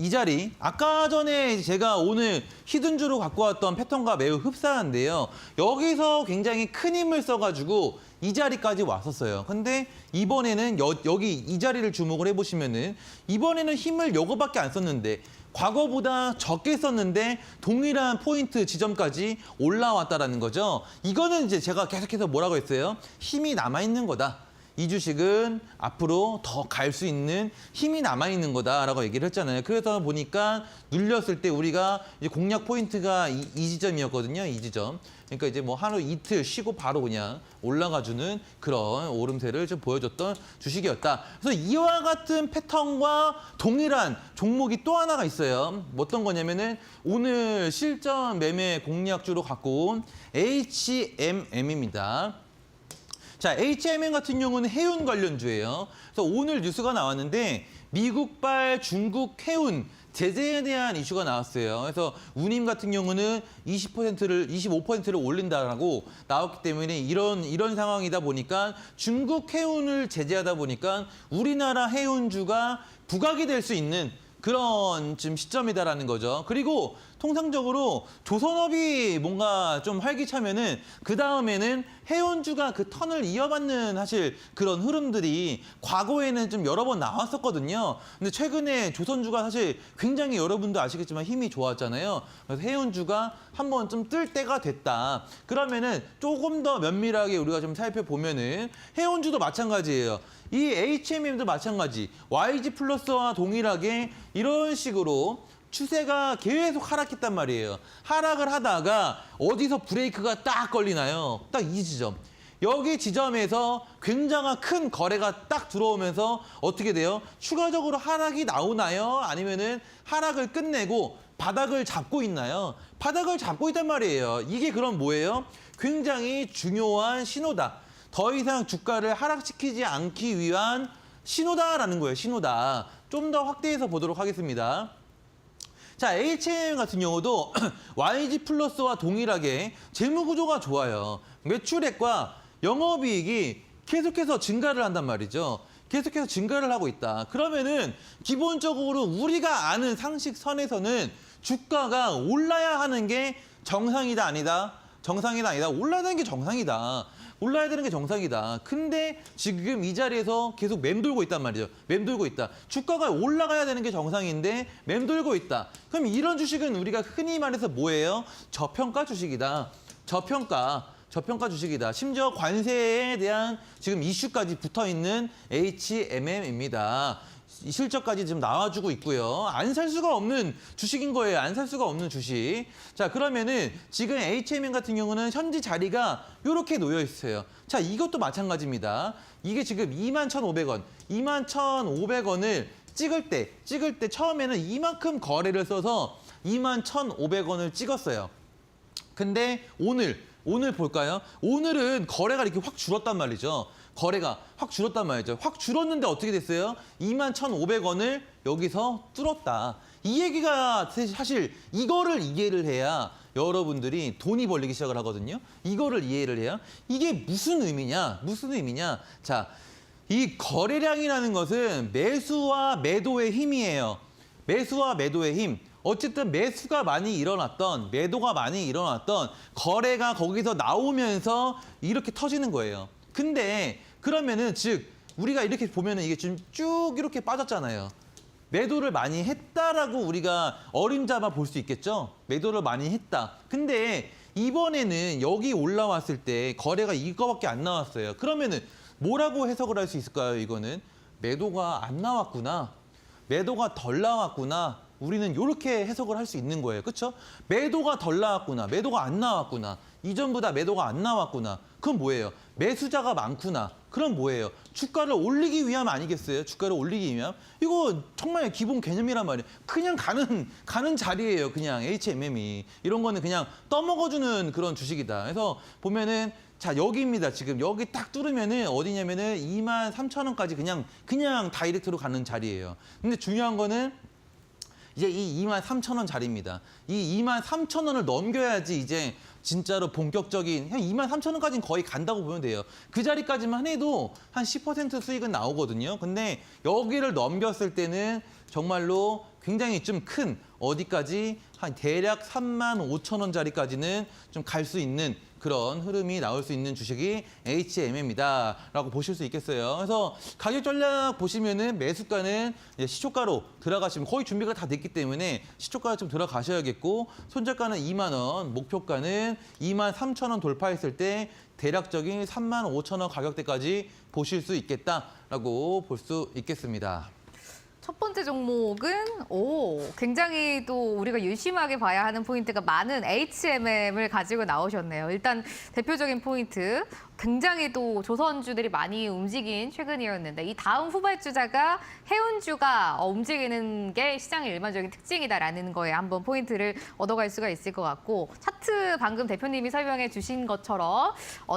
이 자리, 아까 전에 제가 오늘 히든주로 갖고 왔던 패턴과 매우 흡사한데요. 여기서 굉장히 큰 힘을 써가지고 이 자리까지 왔었어요. 근데 이번에는 여기 이 자리를 주목을 해보시면은 이번에는 힘을 요거밖에 안 썼는데 과거보다 적게 썼는데 동일한 포인트 지점까지 올라왔다라는 거죠. 이거는 이제 제가 계속해서 뭐라고 했어요? 힘이 남아있는 거다. 이 주식은 앞으로 더 갈 수 있는 힘이 남아있는 거다라고 얘기를 했잖아요. 그래서 보니까 눌렸을 때 우리가 이제 공략 포인트가 이 지점이었거든요. 이 지점. 그러니까 이제 뭐 하루 이틀 쉬고 바로 그냥 올라가주는 그런 오름세를 좀 보여줬던 주식이었다. 그래서 이와 같은 패턴과 동일한 종목이 또 하나가 있어요. 어떤 거냐면은 오늘 실전 매매 공략주로 갖고 온 HMM입니다. 자, HMM 같은 경우는 해운 관련주예요. 그래서 오늘 뉴스가 나왔는데 미국발 중국 해운 제재에 대한 이슈가 나왔어요. 그래서 운임 같은 경우는 25%를 올린다라고 나왔기 때문에 이런 상황이다 보니까 중국 해운을 제재하다 보니까 우리나라 해운주가 부각이 될 수 있는 그런 지금 시점이다라는 거죠. 그리고 통상적으로 조선업이 뭔가 좀 활기차면은 그 다음에는 해운주가 그 턴을 이어받는 사실 그런 흐름들이 과거에는 좀 여러 번 나왔었거든요. 근데 최근에 조선주가 사실 굉장히 여러분도 아시겠지만 힘이 좋았잖아요. 그래서 해운주가 한번 좀 뜰 때가 됐다. 그러면은 조금 더 면밀하게 우리가 좀 살펴보면은 해운주도 마찬가지예요. 이 HMM도 마찬가지. YG 플러스와 동일하게 이런 식으로 추세가 계속 하락했단 말이에요. 하락을 하다가 어디서 브레이크가 딱 걸리나요? 딱 이 지점. 여기 지점에서 굉장한 큰 거래가 딱 들어오면서 어떻게 돼요? 추가적으로 하락이 나오나요? 아니면은 하락을 끝내고 바닥을 잡고 있나요? 바닥을 잡고 있단 말이에요. 이게 그럼 뭐예요? 굉장히 중요한 신호다. 더 이상 주가를 하락시키지 않기 위한 신호다라는 거예요. 신호다. 좀 더 확대해서 보도록 하겠습니다. 자, HM 같은 경우도 YG 플러스와 동일하게 재무 구조가 좋아요. 매출액과 영업이익이 계속해서 증가를 한단 말이죠. 계속해서 증가를 하고 있다. 그러면은 기본적으로 우리가 아는 상식선에서는 주가가 올라야 하는 게 정상이다 아니다. 정상이다 아니다. 올라야 되는 게 정상이다. 올라야 되는 게 정상이다. 근데 지금 이 자리에서 계속 맴돌고 있단 말이죠. 맴돌고 있다. 주가가 올라가야 되는 게 정상인데 맴돌고 있다. 그럼 이런 주식은 우리가 흔히 말해서 뭐예요? 저평가 주식이다. 저평가 주식이다. 심지어 관세에 대한 지금 이슈까지 붙어있는 HMM입니다. 이 실적까지 지금 나와주고 있고요. 안 살 수가 없는 주식인 거예요. 안 살 수가 없는 주식. 자, 그러면은 지금 HMM 같은 경우는 현재 자리가 이렇게 놓여 있어요. 자, 이것도 마찬가지입니다. 이게 지금 21,500원, 21,500원을 찍을 때 처음에는 이만큼 거래를 써서 21,500원을 찍었어요. 근데 오늘 볼까요? 오늘은 거래가 이렇게 확 줄었단 말이죠. 거래가 확 줄었단 말이죠. 확 줄었는데 어떻게 됐어요? 21,500원을 여기서 뚫었다. 이 얘기가 사실 이거를 이해를 해야 여러분들이 돈이 벌리기 시작을 하거든요. 이거를 이해를 해야 이게 무슨 의미냐? 무슨 의미냐? 자, 이 거래량이라는 것은 매수와 매도의 힘이에요. 매수와 매도의 힘. 어쨌든 매수가 많이 일어났던, 매도가 많이 일어났던 거래가 거기서 나오면서 이렇게 터지는 거예요. 근데 그러면은 즉 우리가 이렇게 보면은 이게 좀 쭉 이렇게 빠졌잖아요. 매도를 많이 했다라고 우리가 어림잡아 볼 수 있겠죠. 매도를 많이 했다. 근데 이번에는 여기 올라왔을 때 거래가 이거밖에 안 나왔어요. 그러면은 뭐라고 해석을 할 수 있을까요? 이거는 매도가 안 나왔구나. 매도가 덜 나왔구나. 우리는 이렇게 해석을 할 수 있는 거예요. 그렇죠? 매도가 덜 나왔구나. 매도가 안 나왔구나. 이전보다 매도가 안 나왔구나. 그건 뭐예요? 매수자가 많구나. 그럼 뭐예요? 주가를 올리기 위함 아니겠어요? 주가를 올리기 위함? 이거 정말 기본 개념이란 말이에요. 그냥 가는 자리예요. 그냥 HMM이. 이런 거는 그냥 떠먹어주는 그런 주식이다. 그래서 보면은 자, 여기입니다. 지금 여기 딱 뚫으면은 어디냐면은 23,000원까지 그냥 다이렉트로 가는 자리예요. 근데 중요한 거는 이제 이 23,000원 자리입니다. 이 23,000원을 넘겨야지 이제 진짜로 본격적인 23,000원까지는 거의 간다고 보면 돼요. 그 자리까지만 해도 한 10% 수익은 나오거든요. 근데 여기를 넘겼을 때는 정말로 굉장히 좀 큰 어디까지 한 대략 35,000원짜리까지는 좀 갈 수 있는 그런 흐름이 나올 수 있는 주식이 HMM이다라고 보실 수 있겠어요. 그래서 가격 전략 보시면은 매수가는 이제 시초가로 들어가시면 거의 준비가 다 됐기 때문에 시초가 좀 들어가셔야겠고 손절가는 2만 원, 목표가는 23,000원 돌파했을 때 대략적인 35,000원 가격대까지 보실 수 있겠다라고 볼 수 있겠습니다. 첫 번째 종목은 굉장히 또 우리가 유심하게 봐야 하는 포인트가 많은 HMM을 가지고 나오셨네요. 일단 대표적인 포인트, 굉장히 또 조선주들이 많이 움직인 최근이었는데 이 다음 후발주자가 해운주가 움직이는 게 시장의 일반적인 특징이다라는 거에 한번 포인트를 얻어갈 수가 있을 것 같고 차트 방금 대표님이 설명해 주신 것처럼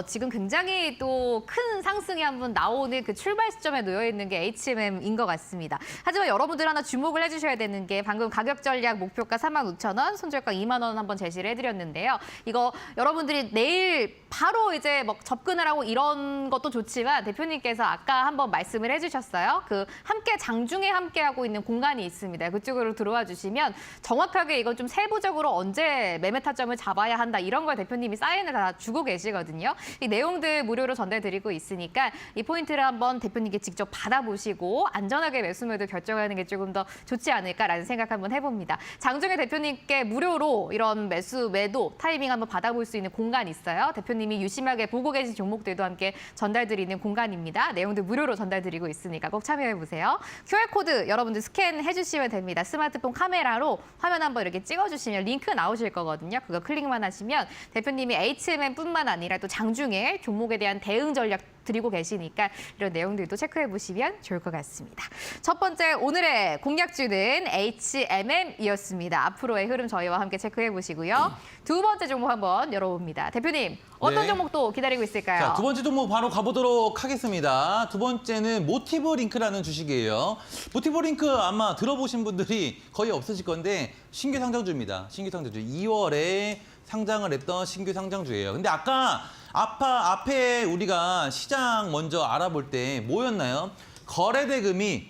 지금 굉장히 또 큰 상승이 한번 나오는 그 출발 시점에 놓여 있는 게 HMM인 것 같습니다. 하지만 여러분들 하나 주목을 해주셔야 되는 게 방금 가격 전략 목표가 45,000원, 손절가 2만 원 한번 제시를 해드렸는데요. 이거 여러분들이 내일 바로 이제 뭐 접근을 하고 이런 것도 좋지만 대표님께서 아까 한번 말씀을 해주셨어요. 그 함께 장중에 함께하고 있는 공간이 있습니다. 그쪽으로 들어와 주시면 정확하게 이건 좀 세부적으로 언제 매매 타점을 잡아야 한다 이런 걸 대표님이 사인을 다 주고 계시거든요. 이 내용들 무료로 전달드리고 있으니까 이 포인트를 한번 대표님께 직접 받아보시고 안전하게 매수 매도 결정하는 게 조금 더 좋지 않을까라는 생각 한번 해봅니다. 장중에 대표님께 무료로 이런 매수 매도 타이밍 한번 받아볼 수 있는 공간이 있어요. 대표님이 유심하게 보고 계신 종목들도 함께 전달드리는 공간입니다. 내용도 무료로 전달드리고 있으니까 꼭 참여해보세요. QR코드 여러분들 스캔해 주시면 됩니다. 스마트폰 카메라로 화면 한번 이렇게 찍어주시면 링크 나오실 거거든요. 그거 클릭만 하시면 대표님이 HMM뿐만 아니라 또 장중에 종목에 대한 대응 전략 드리고 계시니까 이런 내용들도 체크해 보시면 좋을 것 같습니다. 첫 번째 오늘의 공략주는 HMM이었습니다. 앞으로의 흐름 저희와 함께 체크해 보시고요. 두 번째 종목 한번 열어봅니다. 대표님 어떤 네. 종목도 기다리고 있을까요? 자, 두 번째 종목 바로 가보도록 하겠습니다. 두 번째는 모티브 링크라는 주식이에요. 모티브 링크 아마 들어보신 분들이 거의 없으실 건데 신규 상장주입니다. 신규 상장주. 2월에 상장을 했던 신규 상장주예요. 근데 아까 앞에 우리가 시장 먼저 알아볼 때 뭐였나요? 거래대금이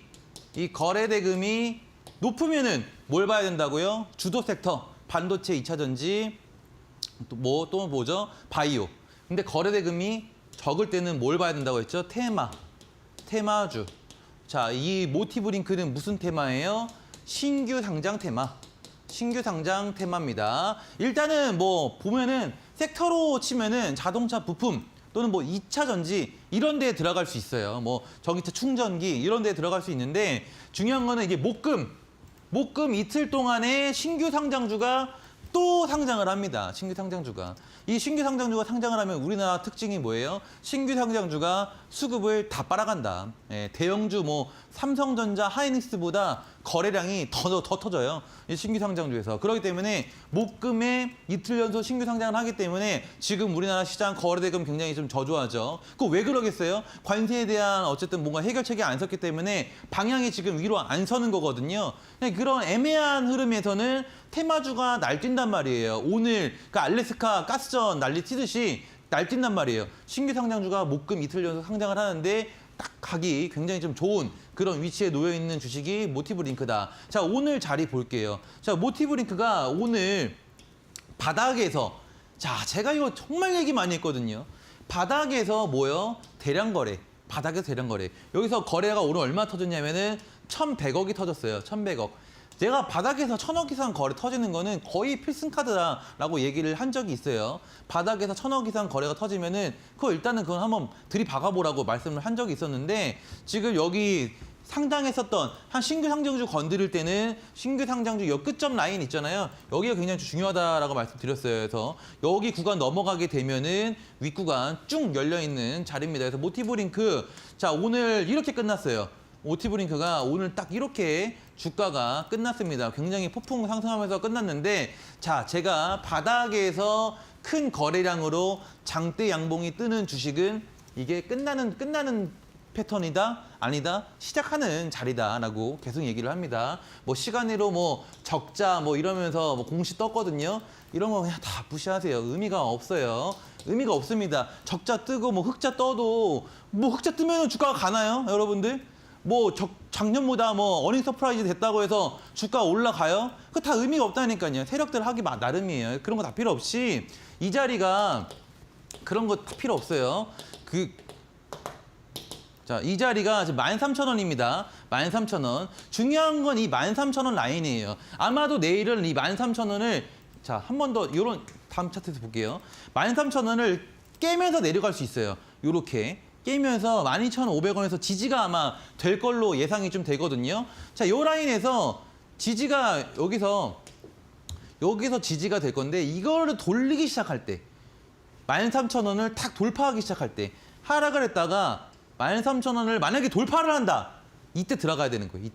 높으면은 뭘 봐야 된다고요? 주도 섹터, 반도체 2차 전지, 또 뭐죠? 바이오. 근데 거래대금이 적을 때는 뭘 봐야 된다고 했죠? 테마주. 자, 이 모티브 링크는 무슨 테마예요? 신규 상장 테마. 신규 상장 테마입니다. 일단은 뭐 보면은 섹터로 치면은 자동차 부품 또는 뭐 2차 전지 이런 데에 들어갈 수 있어요. 뭐 전기차 충전기 이런 데에 들어갈 수 있는데 중요한 거는 이게 목금 이틀 동안에 신규 상장주가 또 상장을 합니다. 신규 상장주가. 이 신규 상장주가 상장을 하면 우리나라 특징이 뭐예요? 신규 상장주가 수급을 다 빨아간다. 예, 대형주 뭐 삼성전자, 하이닉스보다 거래량이 더 터져요. 이 신규 상장주에서. 그렇기 때문에 목금에 이틀 연속 신규 상장을 하기 때문에 지금 우리나라 시장 거래대금 굉장히 좀 저조하죠. 그 왜 그러겠어요? 관세에 대한 어쨌든 뭔가 해결책이 안 섰기 때문에 방향이 지금 위로 안 서는 거거든요. 그런 애매한 흐름에서는 테마주가 날뛴단 말이에요. 오늘 그 알래스카 가스전 난리 튀듯이 날뛴단 말이에요. 신규 상장주가 목금 이틀 연속 상장을 하는데 딱 가기 굉장히 좀 좋은 그런 위치에 놓여 있는 주식이 모티브 링크다. 자, 오늘 자리 볼게요. 자, 모티브 링크가 오늘 바닥에서 제가 이거 정말 얘기 많이 했거든요. 바닥에서 뭐요? 대량 거래. 바닥에서 대량 거래. 여기서 거래가 오늘 얼마 터졌냐면은 1,100억이 터졌어요. 1,100억. 제가 바닥에서 1,000억 이상 거래 터지는 거는 거의 필승카드라고 얘기를 한 적이 있어요. 바닥에서 1,000억 이상 거래가 터지면은 그건 한번 들이박아보라고 말씀을 한 적이 있었는데 지금 여기 상장했었던 한 신규 상장주 건드릴 때는 신규 상장주 여 끝점 라인 있잖아요. 여기가 굉장히 중요하다라고 말씀드렸어요. 그래서 여기 구간 넘어가게 되면은 윗구간 쭉 열려 있는 자리입니다. 그래서 모티브 링크 자 오늘 이렇게 끝났어요. 모티브 링크가 오늘 딱 이렇게 주가가 끝났습니다. 굉장히 폭풍 상승하면서 끝났는데 자 제가 바닥에서 큰 거래량으로 장대 양봉이 뜨는 주식은 이게 끝나는 패턴이다? 아니다? 시작하는 자리다라고 계속 얘기를 합니다. 뭐 시간으로 뭐 적자 뭐 이러면서 뭐 공시 떴거든요. 이런 거 그냥 다 무시하세요. 의미가 없어요. 의미가 없습니다. 적자 뜨고 뭐 흑자 떠도 뭐 흑자 뜨면 주가가 가나요? 여러분들? 뭐 작년보다 뭐 어닝 서프라이즈 됐다고 해서 주가 올라가요? 그거 다 의미가 없다니까요. 세력들 하기 나름이에요. 그런 거 다 필요 없이 이 자리가 그런 거 다 필요 없어요. 자, 이 자리가 지금 13,000원입니다. 13,000원. 중요한 건 이 13,000원 라인이에요. 아마도 내일은 이 13,000원을 자, 한 번 더 이런 다음 차트에서 볼게요. 13,000원을 깨면서 내려갈 수 있어요. 요렇게 깨면서 12,500원에서 지지가 아마 될 걸로 예상이 좀 되거든요. 자, 요 라인에서 지지가 여기서 지지가 될 건데 이거를 돌리기 시작할 때 13,000원을 탁 돌파하기 시작할 때 하락을 했다가 13,000원을 만약에 돌파를 한다. 이때 들어가야 되는 거예요.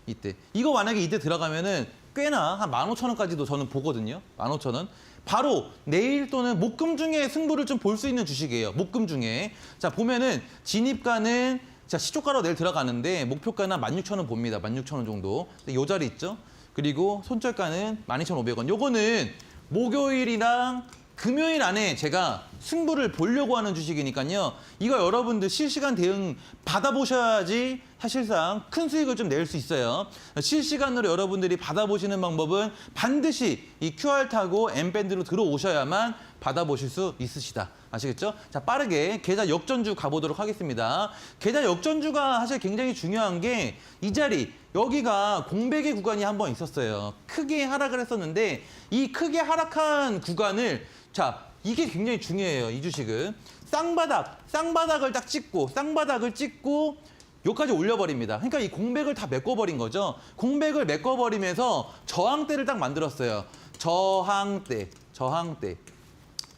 이때. 이거 만약에 이때 들어가면은 꽤나 한 15,000원까지도 저는 보거든요. 15,000원. 바로 내일 또는 목금 중에 승부를 좀 볼 수 있는 주식이에요. 목금 중에. 자, 보면은 진입가는 자, 시초가로 내일 들어가는데 목표가는 16,000원 봅니다. 16,000원 정도. 요 자리 있죠. 그리고 손절가는 12,500원. 요거는 목요일이랑 금요일 안에 제가 승부를 보려고 하는 주식이니까요. 이거 여러분들 실시간 대응 받아보셔야지 사실상 큰 수익을 좀 낼 수 있어요. 실시간으로 여러분들이 받아보시는 방법은 반드시 이 QR 타고 M밴드로 들어오셔야만 받아보실 수 있으시다. 아시겠죠? 자, 빠르게 계좌 역전주 가보도록 하겠습니다. 계좌 역전주가 사실 굉장히 중요한 게 이 자리, 여기가 공백의 구간이 한번 있었어요. 크게 하락을 했었는데 이 크게 하락한 구간을 자, 이게 굉장히 중요해요. 이 주식은. 쌍바닥을 딱 찍고 여기까지 올려버립니다. 그러니까 이 공백을 다 메꿔버린 거죠. 공백을 메꿔버리면서 저항대를 딱 만들었어요. 저항대.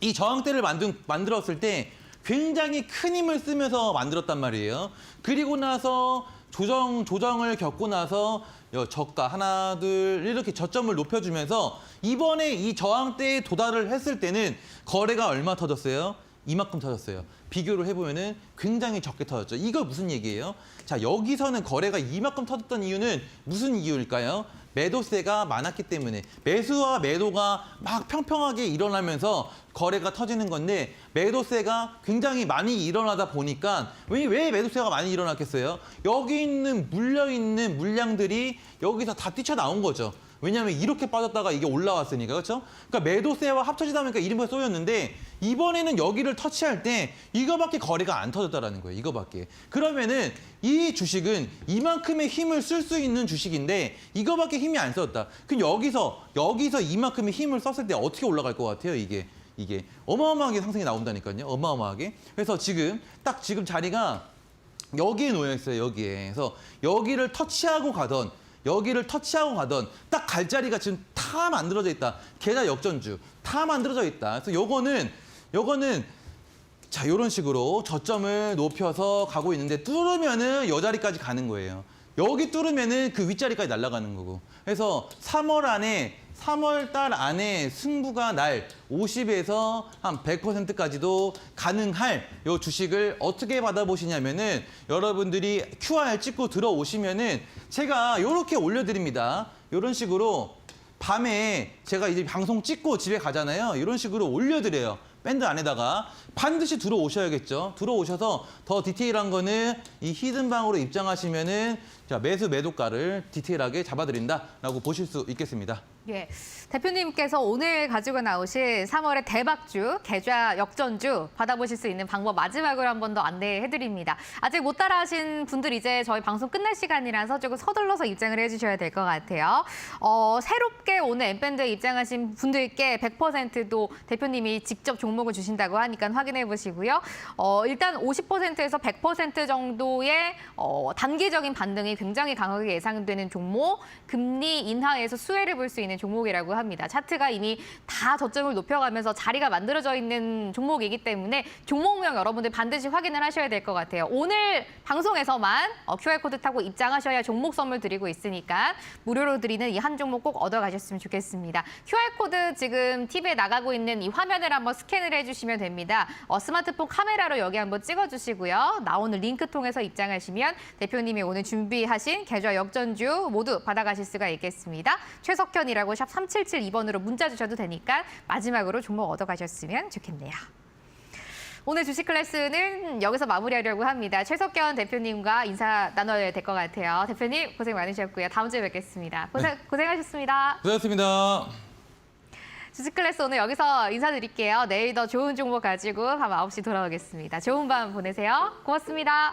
이 저항대를 만들었을 때 굉장히 큰 힘을 쓰면서 만들었단 말이에요. 그리고 나서 조정을 겪고 나서 저가 하나, 둘 이렇게 저점을 높여주면서 이번에 이 저항대에 도달을 했을 때는 거래가 얼마 터졌어요? 이만큼 터졌어요. 비교를 해보면은 굉장히 적게 터졌죠. 이거 무슨 얘기예요? 자, 여기서는 거래가 이만큼 터졌던 이유는 무슨 이유일까요? 매도세가 많았기 때문에 매수와 매도가 막 평평하게 일어나면서 거래가 터지는 건데 매도세가 굉장히 많이 일어나다 보니까 왜 매도세가 많이 일어났겠어요? 여기 물려있는 물량들이 여기서 다 뛰쳐나온 거죠. 왜냐하면 이렇게 빠졌다가 이게 올라왔으니까, 그렇죠? 그러니까 매도세와 합쳐지다 보니까 이름이 쏘였는데 이번에는 여기를 터치할 때 이거밖에 거래가 안 터졌다라는 거예요. 이거밖에. 그러면은 이 주식은 이만큼의 힘을 쓸 수 있는 주식인데 이거밖에 힘이 안 썼다. 그럼 여기서 이만큼의 힘을 썼을 때 어떻게 올라갈 것 같아요? 이게 어마어마하게 상승이 나온다니까요. 어마어마하게. 그래서 지금 자리가 여기에 놓여 있어요. 여기에. 그래서 여기를 터치하고 가던 딱 갈 자리가 지금 다 만들어져 있다. 계좌 역전주 다 만들어져 있다. 그래서 요거는 자, 요런 식으로 저점을 높여서 가고 있는데 뚫으면은 요 자리까지 가는 거예요. 여기 뚫으면은 그 윗자리까지 날아가는 거고. 그래서 3월 달 안에 승부가 날 50에서 한 100%까지도 가능할 요 주식을 어떻게 받아보시냐면은 여러분들이 QR 찍고 들어오시면은 제가 요렇게 올려드립니다. 요런 식으로 밤에 제가 이제 방송 찍고 집에 가잖아요. 이런 식으로 올려드려요. 밴드 안에다가 반드시 들어오셔야겠죠. 들어오셔서 더 디테일한 거는 이 히든방으로 입장하시면은 자, 매도가를 디테일하게 잡아드린다라고 보실 수 있겠습니다. 예, 대표님께서 오늘 가지고 나오신 3월의 대박주, 계좌 역전주 받아보실 수 있는 방법 마지막으로 한 번 더 안내해드립니다. 아직 못 따라하신 분들 이제 저희 방송 끝날 시간이라서 조금 서둘러서 입장을 해주셔야 될 것 같아요. 새롭게 오늘 엠밴드에 입장하신 분들께 100%도 대표님이 직접 종목을 주신다고 하니까 확인해 보시고요. 일단 50%에서 100% 정도의 단기적인 반등이 굉장히 강하게 예상되는 종목, 금리 인하에서 수혜를 볼 수 있는 종목이라고 합니다. 차트가 이미 다 저점을 높여가면서 자리가 만들어져 있는 종목이기 때문에 종목명 여러분들 반드시 확인을 하셔야 될 것 같아요. 오늘 방송에서만 QR코드 타고 입장하셔야 종목 선물 드리고 있으니까 무료로 드리는 이 한 종목 꼭 얻어가셨으면 좋겠습니다. QR코드 지금 TV에 나가고 있는 이 화면을 한번 스캔을 해주시면 됩니다. 스마트폰 카메라로 여기 한번 찍어주시고요. 나오는 링크 통해서 입장하시면 대표님이 오늘 준비하신 계좌 역전주 모두 받아가실 수가 있겠습니다. 최석현이라고 샵 3772번으로 문자 주셔도 되니까 마지막으로 종목 얻어가셨으면 좋겠네요. 오늘 주식 클래스는 여기서 마무리하려고 합니다. 최석현 대표님과 인사 나눠야 될 것 같아요. 대표님 고생 많으셨고요. 다음 주에 뵙겠습니다. 고생하셨습니다. 고생하셨습니다. 주식 클래스 오늘 여기서 인사드릴게요. 내일 더 좋은 정보 가지고 밤 9시 돌아오겠습니다. 좋은 밤 보내세요. 고맙습니다.